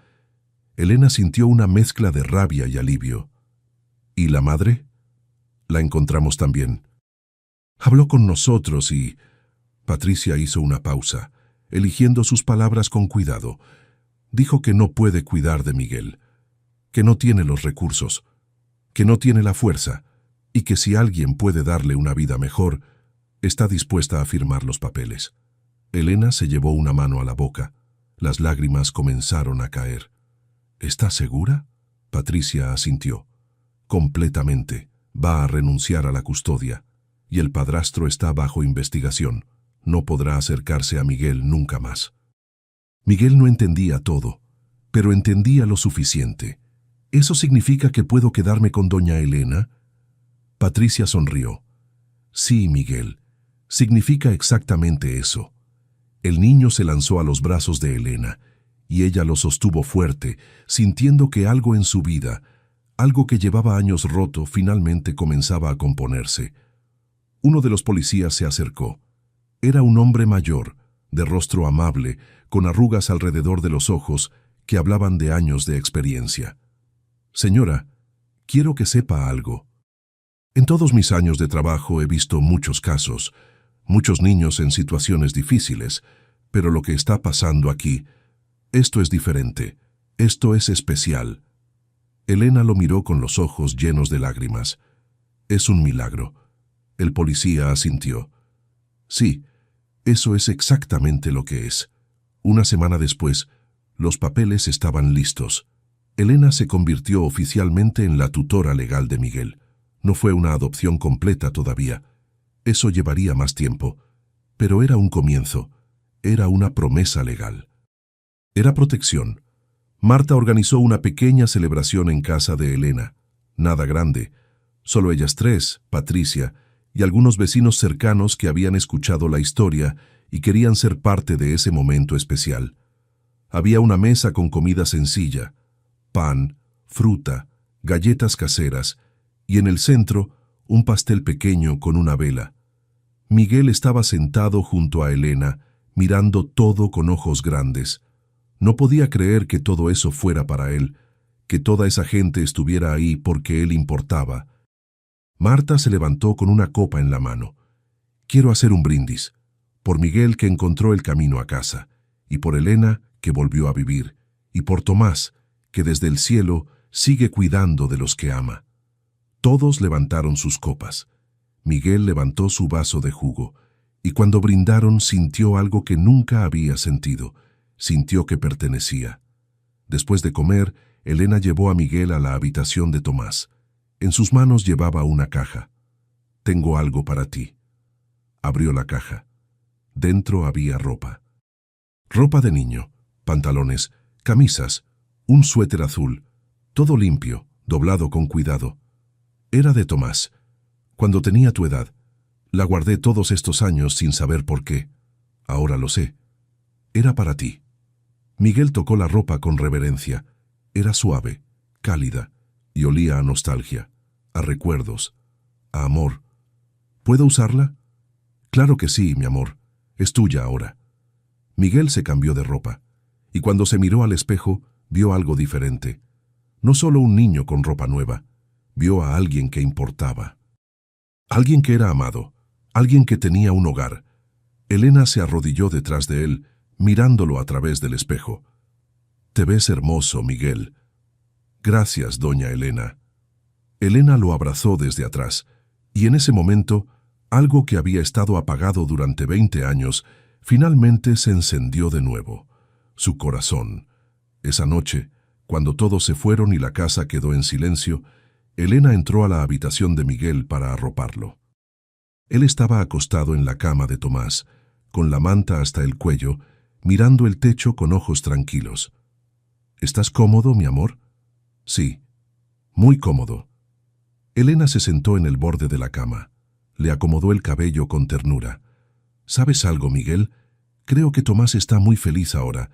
Elena sintió una mezcla de rabia y alivio. ¿Y la madre? La encontramos también. Habló con nosotros y... Patricia hizo una pausa, eligiendo sus palabras con cuidado. Dijo que no puede cuidar de Miguel, que no tiene los recursos, que no tiene la fuerza, y que si alguien puede darle una vida mejor, está dispuesta a firmar los papeles. Elena se llevó una mano a la boca. Las lágrimas comenzaron a caer. ¿Estás segura? Patricia asintió. Completamente. Va a renunciar a la custodia, y el padrastro está bajo investigación. No podrá acercarse a Miguel nunca más. Miguel no entendía todo, pero entendía lo suficiente. ¿Eso significa que puedo quedarme con doña Elena? Patricia sonrió. Sí, Miguel, significa exactamente eso. El niño se lanzó a los brazos de Elena, y ella lo sostuvo fuerte, sintiendo que algo en su vida, algo que llevaba años roto, finalmente comenzaba a componerse. Uno de los policías se acercó. Era un hombre mayor, de rostro amable, con arrugas alrededor de los ojos, que hablaban de años de experiencia. Señora, quiero que sepa algo. En todos mis años de trabajo he visto muchos casos, muchos niños en situaciones difíciles, pero lo que está pasando aquí, esto es diferente, esto es especial. Elena lo miró con los ojos llenos de lágrimas. Es un milagro. El policía asintió. Sí, eso es exactamente lo que es. Una semana después, los papeles estaban listos. Elena se convirtió oficialmente en la tutora legal de Miguel. No fue una adopción completa todavía. Eso llevaría más tiempo. Pero era un comienzo. Era una promesa legal. Era protección. Marta organizó una pequeña celebración en casa de Elena. Nada grande. Solo ellas 3, Patricia, y algunos vecinos cercanos que habían escuchado la historia y querían ser parte de ese momento especial. Había una mesa con comida sencilla, pan, fruta, galletas caseras, y en el centro un pastel pequeño con una vela. Miguel estaba sentado junto a Elena, mirando todo con ojos grandes. No podía creer que todo eso fuera para él, que toda esa gente estuviera ahí porque él importaba. Marta se levantó con una copa en la mano. Quiero hacer un brindis, por Miguel que encontró el camino a casa, y por Elena que volvió a vivir, y por Tomás, que desde el cielo sigue cuidando de los que ama. Todos levantaron sus copas. Miguel levantó su vaso de jugo, y cuando brindaron sintió algo que nunca había sentido. Sintió que pertenecía. Después de comer, Elena llevó a Miguel a la habitación de Tomás. En sus manos llevaba una caja. «Tengo algo para ti». Abrió la caja. Dentro había ropa. Ropa de niño, pantalones, camisas, un suéter azul, todo limpio, doblado con cuidado. Era de Tomás. Cuando tenía tu edad. La guardé todos estos años sin saber por qué. Ahora lo sé. Era para ti. Miguel tocó la ropa con reverencia. Era suave, cálida, y olía a nostalgia, a recuerdos, a amor. ¿Puedo usarla? Claro que sí, mi amor. Es tuya ahora. Miguel se cambió de ropa, y cuando se miró al espejo, vio algo diferente. No solo un niño con ropa nueva, vio a alguien que importaba. Alguien que era amado, alguien que tenía un hogar. Elena se arrodilló detrás de él, mirándolo a través del espejo. «Te ves hermoso, Miguel». «Gracias, doña Elena». Elena lo abrazó desde atrás, y en ese momento, algo que había estado apagado durante 20 años, finalmente se encendió de nuevo. Su corazón. Esa noche, cuando todos se fueron y la casa quedó en silencio, Elena entró a la habitación de Miguel para arroparlo. Él estaba acostado en la cama de Tomás, con la manta hasta el cuello, mirando el techo con ojos tranquilos. «¿Estás cómodo, mi amor?» «Sí, muy cómodo». Elena se sentó en el borde de la cama. Le acomodó el cabello con ternura. «¿Sabes algo, Miguel? Creo que Tomás está muy feliz ahora.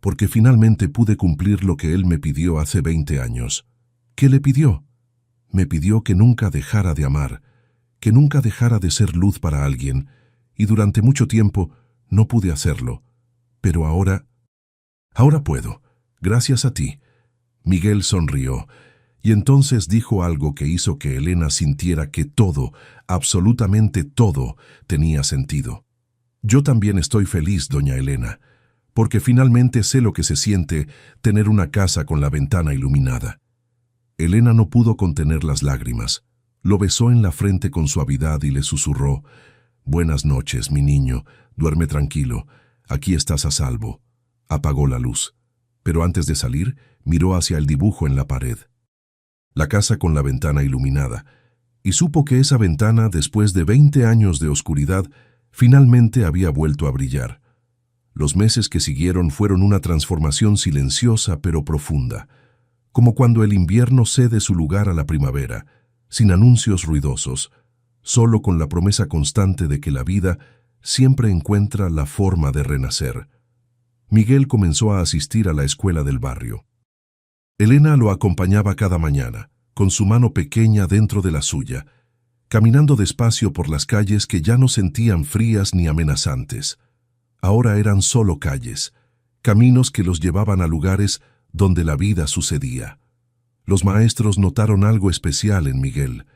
porque finalmente pude cumplir lo que él me pidió hace 20 años. ¿Qué le pidió? Me pidió que nunca dejara de amar, que nunca dejara de ser luz para alguien, y durante mucho tiempo no pude hacerlo. Pero ahora puedo, gracias a ti. Miguel sonrió, y entonces dijo algo que hizo que Elena sintiera que todo, absolutamente todo, tenía sentido. Yo también estoy feliz, doña Elena, porque finalmente sé lo que se siente tener una casa con la ventana iluminada. Elena no pudo contener las lágrimas. Lo besó en la frente con suavidad y le susurró: «Buenas noches, mi niño, duerme tranquilo, aquí estás a salvo». Apagó la luz, pero antes de salir, miró hacia el dibujo en la pared. La casa con la ventana iluminada, y supo que esa ventana, después de 20 años de oscuridad, finalmente había vuelto a brillar. Los meses que siguieron fueron una transformación silenciosa pero profunda, como cuando el invierno cede su lugar a la primavera, sin anuncios ruidosos, solo con la promesa constante de que la vida siempre encuentra la forma de renacer. Miguel comenzó a asistir a la escuela del barrio. Elena lo acompañaba cada mañana, con su mano pequeña dentro de la suya, caminando despacio por las calles que ya no sentían frías ni amenazantes. Ahora eran solo calles, caminos que los llevaban a lugares donde la vida sucedía. Los maestros notaron algo especial en Miguel.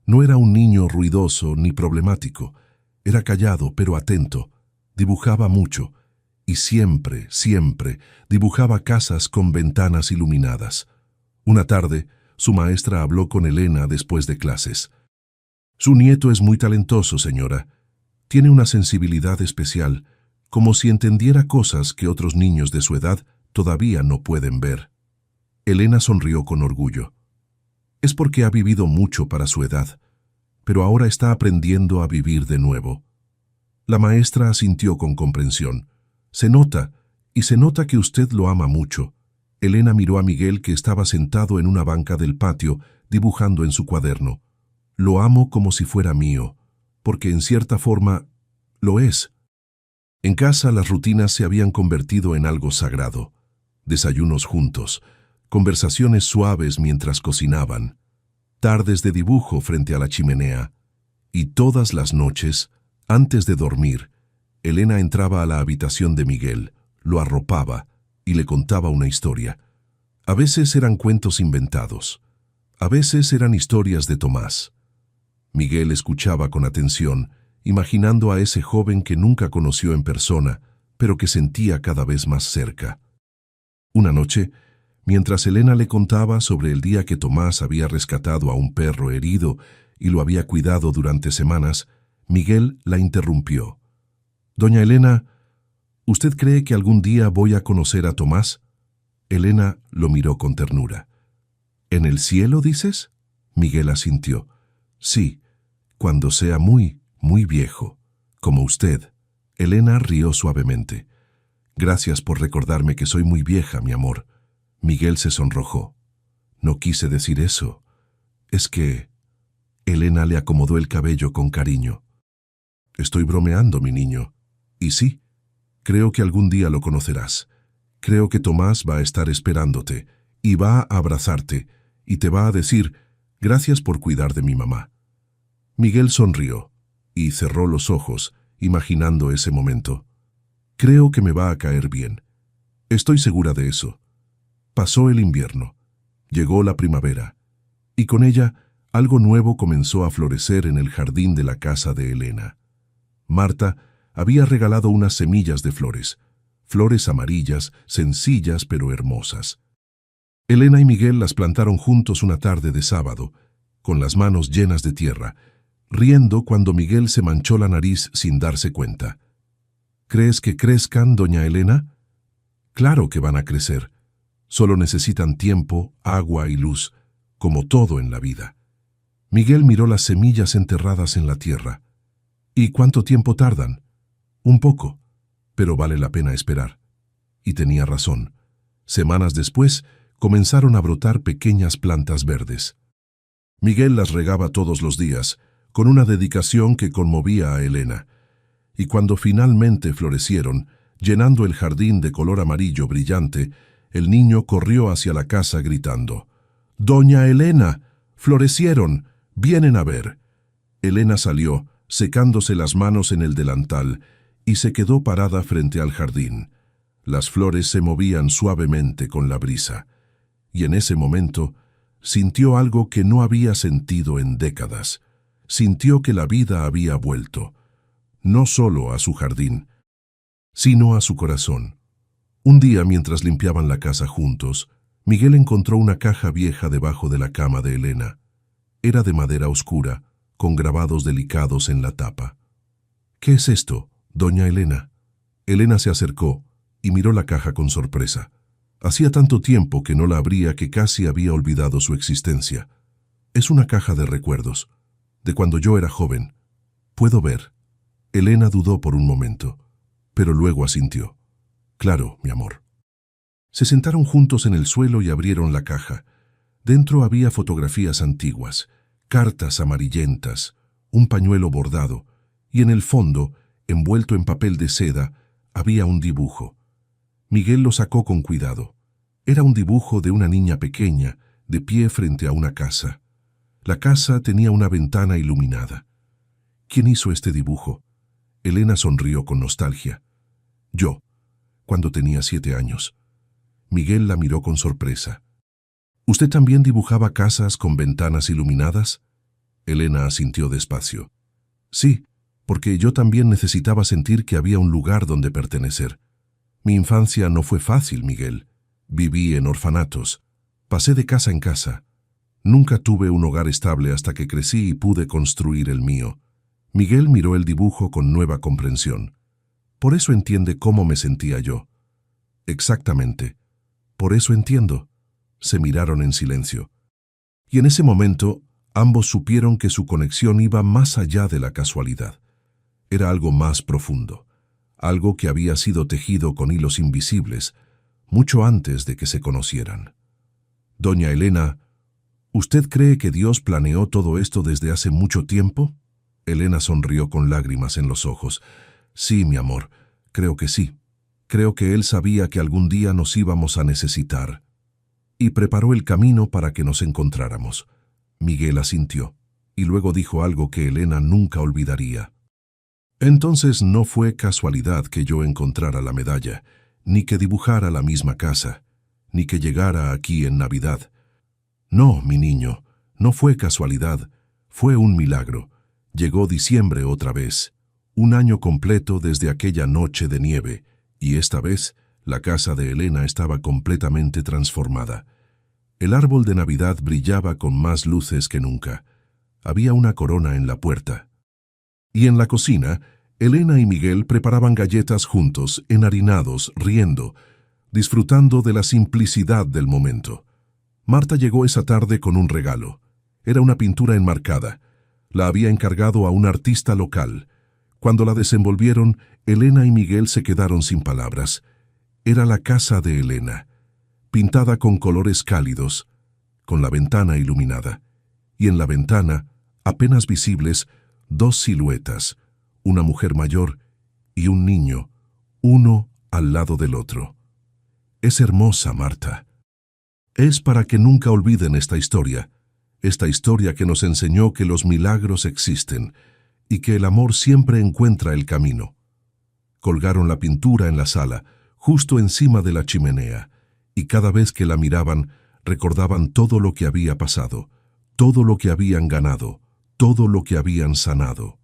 No era un niño ruidoso ni problemático. Era callado pero atento. Dibujaba mucho. Y siempre, siempre, dibujaba casas con ventanas iluminadas. Una tarde, su maestra habló con Elena después de clases. «Su nieto es muy talentoso, señora. Tiene una sensibilidad especial, como si entendiera cosas que otros niños de su edad todavía no pueden ver». Elena sonrió con orgullo. Es porque ha vivido mucho para su edad, pero ahora está aprendiendo a vivir de nuevo. La maestra asintió con comprensión. Se nota que usted lo ama mucho. Elena miró a Miguel, que estaba sentado en una banca del patio, dibujando en su cuaderno. Lo amo como si fuera mío, porque en cierta forma lo es. En casa las rutinas se habían convertido en algo sagrado. Desayunos juntos, conversaciones suaves mientras cocinaban, tardes de dibujo frente a la chimenea, y todas las noches, antes de dormir, Elena entraba a la habitación de Miguel, lo arropaba y le contaba una historia. A veces eran cuentos inventados, a veces eran historias de Tomás. Miguel escuchaba con atención, imaginando a ese joven que nunca conoció en persona, pero que sentía cada vez más cerca. Una noche, mientras Elena le contaba sobre el día que Tomás había rescatado a un perro herido y lo había cuidado durante semanas, Miguel la interrumpió. «Doña Elena, ¿usted cree que algún día voy a conocer a Tomás?» Elena lo miró con ternura. «¿En el cielo, dices?» Miguel asintió. «Sí, cuando sea muy, muy viejo, como usted». Elena rió suavemente. «Gracias por recordarme que soy muy vieja, mi amor». Miguel se sonrojó. «No quise decir eso. Es que...» Elena le acomodó el cabello con cariño. «Estoy bromeando, mi niño. Y sí, creo que algún día lo conocerás. Creo que Tomás va a estar esperándote, y va a abrazarte, y te va a decir, gracias por cuidar de mi mamá». Miguel sonrió, y cerró los ojos, imaginando ese momento. «Creo que me va a caer bien. Estoy segura de eso». Pasó el invierno. Llegó la primavera, y con ella algo nuevo comenzó a florecer en el jardín de la casa de Elena. Marta había regalado unas semillas de flores, flores amarillas, sencillas pero hermosas. Elena y Miguel las plantaron juntos una tarde de sábado, con las manos llenas de tierra, riendo cuando Miguel se manchó la nariz sin darse cuenta. «¿Crees que crezcan, doña Elena?» «Claro que van a crecer. Solo necesitan tiempo, agua y luz, como todo en la vida». Miguel miró las semillas enterradas en la tierra. «¿Y cuánto tiempo tardan?» «Un poco, pero vale la pena esperar». Y tenía razón. Semanas después, comenzaron a brotar pequeñas plantas verdes. Miguel las regaba todos los días, con una dedicación que conmovía a Elena. Y cuando finalmente florecieron, Llenando el jardín de color amarillo brillante, el niño corrió hacia la casa gritando: «¡Doña Elena! ¡Florecieron! ¡Vienen a ver!». Elena salió, secándose las manos en el delantal, y se quedó parada frente al jardín. Las flores se movían suavemente con la brisa, y en ese momento sintió algo que no había sentido en décadas. Sintió que la vida había vuelto, no solo a su jardín, sino a su corazón. Un día, mientras limpiaban la casa juntos, Miguel encontró una caja vieja debajo de la cama de Elena. Era de madera oscura, con grabados delicados en la tapa. «¿Qué es esto, doña Elena?». Elena se acercó y miró la caja con sorpresa. Hacía tanto tiempo que no la abría que casi había olvidado su existencia. «Es una caja de recuerdos, de cuando yo era joven. ¿Puedo ver?». Elena dudó por un momento, pero luego asintió. «Claro, mi amor». Se sentaron juntos en el suelo y abrieron la caja. Dentro había fotografías antiguas, cartas amarillentas, un pañuelo bordado, y en el fondo, envuelto en papel de seda, había un dibujo. Miguel lo sacó con cuidado. Era un dibujo de una niña pequeña, de pie frente a una casa. La casa tenía una ventana iluminada. «¿Quién hizo este dibujo?». Elena sonrió con nostalgia. «Yo, cuando tenía 7 años». Miguel la miró con sorpresa. «¿Usted también dibujaba casas con ventanas iluminadas?». Elena asintió despacio. «Sí, porque yo también necesitaba sentir que había un lugar donde pertenecer. Mi infancia no fue fácil, Miguel. Viví en orfanatos. Pasé de casa en casa. Nunca tuve un hogar estable hasta que crecí y pude construir el mío». Miguel miró el dibujo con nueva comprensión. «Por eso entiende cómo me sentía yo». «Exactamente. Por eso entiendo». Se miraron en silencio. Y en ese momento, ambos supieron que su conexión iba más allá de la casualidad. Era algo más profundo, algo que había sido tejido con hilos invisibles, mucho antes de que se conocieran. «Doña Elena, ¿usted cree que Dios planeó todo esto desde hace mucho tiempo?». Elena sonrió con lágrimas en los ojos. «Sí, mi amor, creo que sí. Creo que Él sabía que algún día nos íbamos a necesitar. Y preparó el camino para que nos encontráramos». Miguel asintió, y luego dijo algo que Elena nunca olvidaría. «Entonces no fue casualidad que yo encontrara la medalla, ni que dibujara la misma casa, ni que llegara aquí en Navidad. No, mi niño, no fue casualidad, fue un milagro. Llegó diciembre otra vez, un año completo desde aquella noche de nieve, y esta vez la casa de Elena estaba completamente transformada. El árbol de Navidad brillaba con más luces que nunca. Había una corona en la puerta. Y en la cocina, Elena y Miguel preparaban galletas juntos, enharinados, riendo, disfrutando de la simplicidad del momento. Marta llegó esa tarde con un regalo. Era una pintura enmarcada. La había encargado a un artista local. Cuando la desenvolvieron, Elena y Miguel se quedaron sin palabras. Era la casa de Elena, pintada con colores cálidos, con la ventana iluminada. Y en la ventana, apenas visibles, 2 siluetas, una mujer mayor y un niño, uno al lado del otro. «Es hermosa, Marta. Es para que nunca olviden esta historia que nos enseñó que los milagros existen y que el amor siempre encuentra el camino». Colgaron la pintura en la sala, justo encima de la chimenea, y cada vez que la miraban, recordaban todo lo que había pasado, todo lo que habían ganado, todo lo que habían sanado.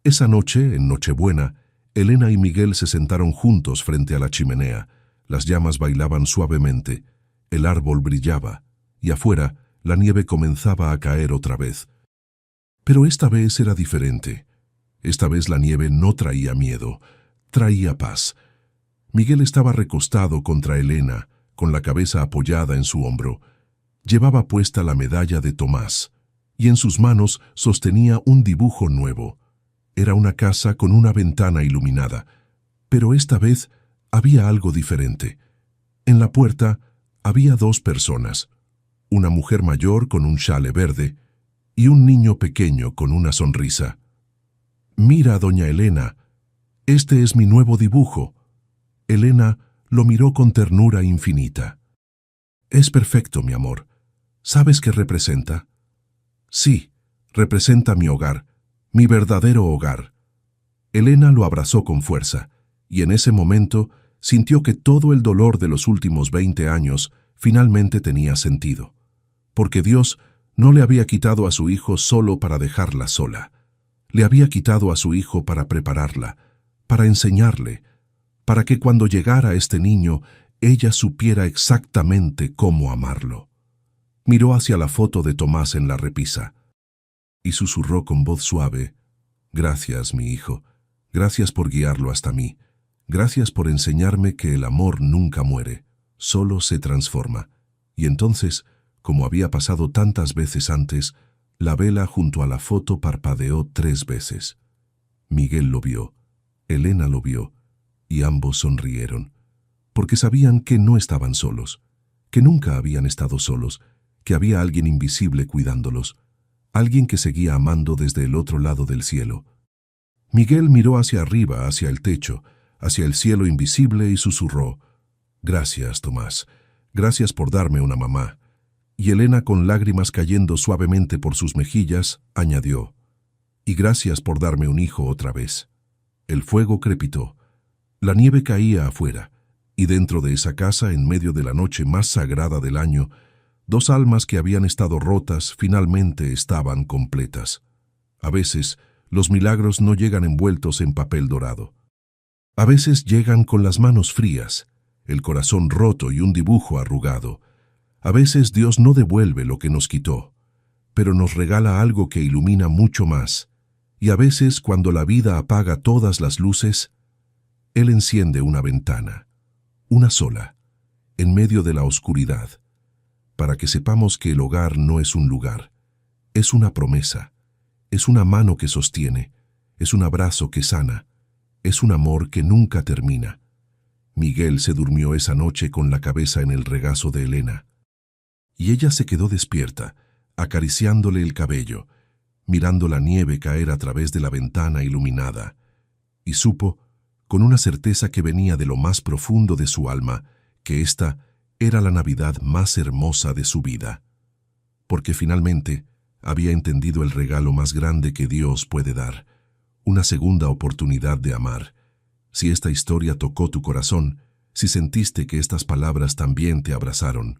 Esa noche, en Nochebuena, Elena y Miguel se sentaron juntos frente a la chimenea. Las llamas bailaban suavemente, el árbol brillaba, y afuera la nieve comenzaba a caer otra vez. Pero esta vez era diferente. Esta vez la nieve no traía miedo, traía paz. Miguel estaba recostado contra Elena, con la cabeza apoyada en su hombro. Llevaba puesta la medalla de Tomás, y en sus manos sostenía un dibujo nuevo. Era una casa con una ventana iluminada, pero esta vez había algo diferente. En la puerta había 2 personas, una mujer mayor con un chale verde y un niño pequeño con una sonrisa. «Mira, doña Elena, este es mi nuevo dibujo». Elena lo miró con ternura infinita. «Es perfecto, mi amor. ¿Sabes qué representa?» «Sí, representa mi hogar, mi verdadero hogar». Elena lo abrazó con fuerza, y en ese momento sintió que todo el dolor de los últimos 20 años finalmente tenía sentido, porque Dios no le había quitado a su hijo solo para dejarla sola. Le había quitado a su hijo para prepararla, para enseñarle, para que cuando llegara este niño, ella supiera exactamente cómo amarlo. Miró hacia la foto de Tomás en la repisa y susurró con voz suave: «Gracias, mi hijo. Gracias por guiarlo hasta mí. Gracias por enseñarme que el amor nunca muere, solo se transforma». Y entonces, como había pasado tantas veces antes, la vela junto a la foto parpadeó 3 veces. Miguel lo vio, Elena lo vio, y ambos sonrieron, porque sabían que no estaban solos, que nunca habían estado solos, que había alguien invisible cuidándolos, alguien que seguía amando desde el otro lado del cielo. Miguel miró hacia arriba, hacia el techo, hacia el cielo invisible y susurró: «Gracias, Tomás. Gracias por darme una mamá». Y Elena, con lágrimas cayendo suavemente por sus mejillas, añadió: «Y gracias por darme un hijo otra vez». El fuego crepitó. La nieve caía afuera, y dentro de esa casa, en medio de la noche más sagrada del año, 2 almas que habían estado rotas finalmente estaban completas. A veces, los milagros no llegan envueltos en papel dorado. A veces llegan con las manos frías, el corazón roto y un dibujo arrugado. A veces Dios no devuelve lo que nos quitó, pero nos regala algo que ilumina mucho más. Y a veces, cuando la vida apaga todas las luces, Él enciende una ventana, una sola, en medio de la oscuridad, para que sepamos que el hogar no es un lugar, es una promesa, es una mano que sostiene, es un abrazo que sana, es un amor que nunca termina. Miguel se durmió esa noche con la cabeza en el regazo de Elena, y ella se quedó despierta, acariciándole el cabello, mirando la nieve caer a través de la ventana iluminada, y supo, con una certeza que venía de lo más profundo de su alma, que esta era la Navidad más hermosa de su vida, porque finalmente había entendido el regalo más grande que Dios puede dar, una segunda oportunidad de amar. Si esta historia tocó tu corazón, si sentiste que estas palabras también te abrazaron,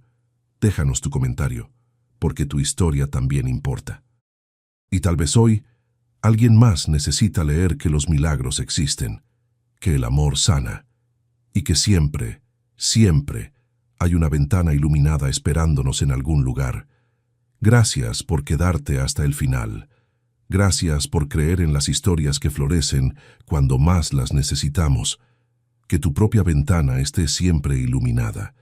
déjanos tu comentario, porque tu historia también importa. Y tal vez hoy, alguien más necesita leer que los milagros existen, que el amor sana, y que siempre, siempre hay una ventana iluminada esperándonos en algún lugar. Gracias por quedarte hasta el final. Gracias por creer en las historias que florecen cuando más las necesitamos. Que tu propia ventana esté siempre iluminada.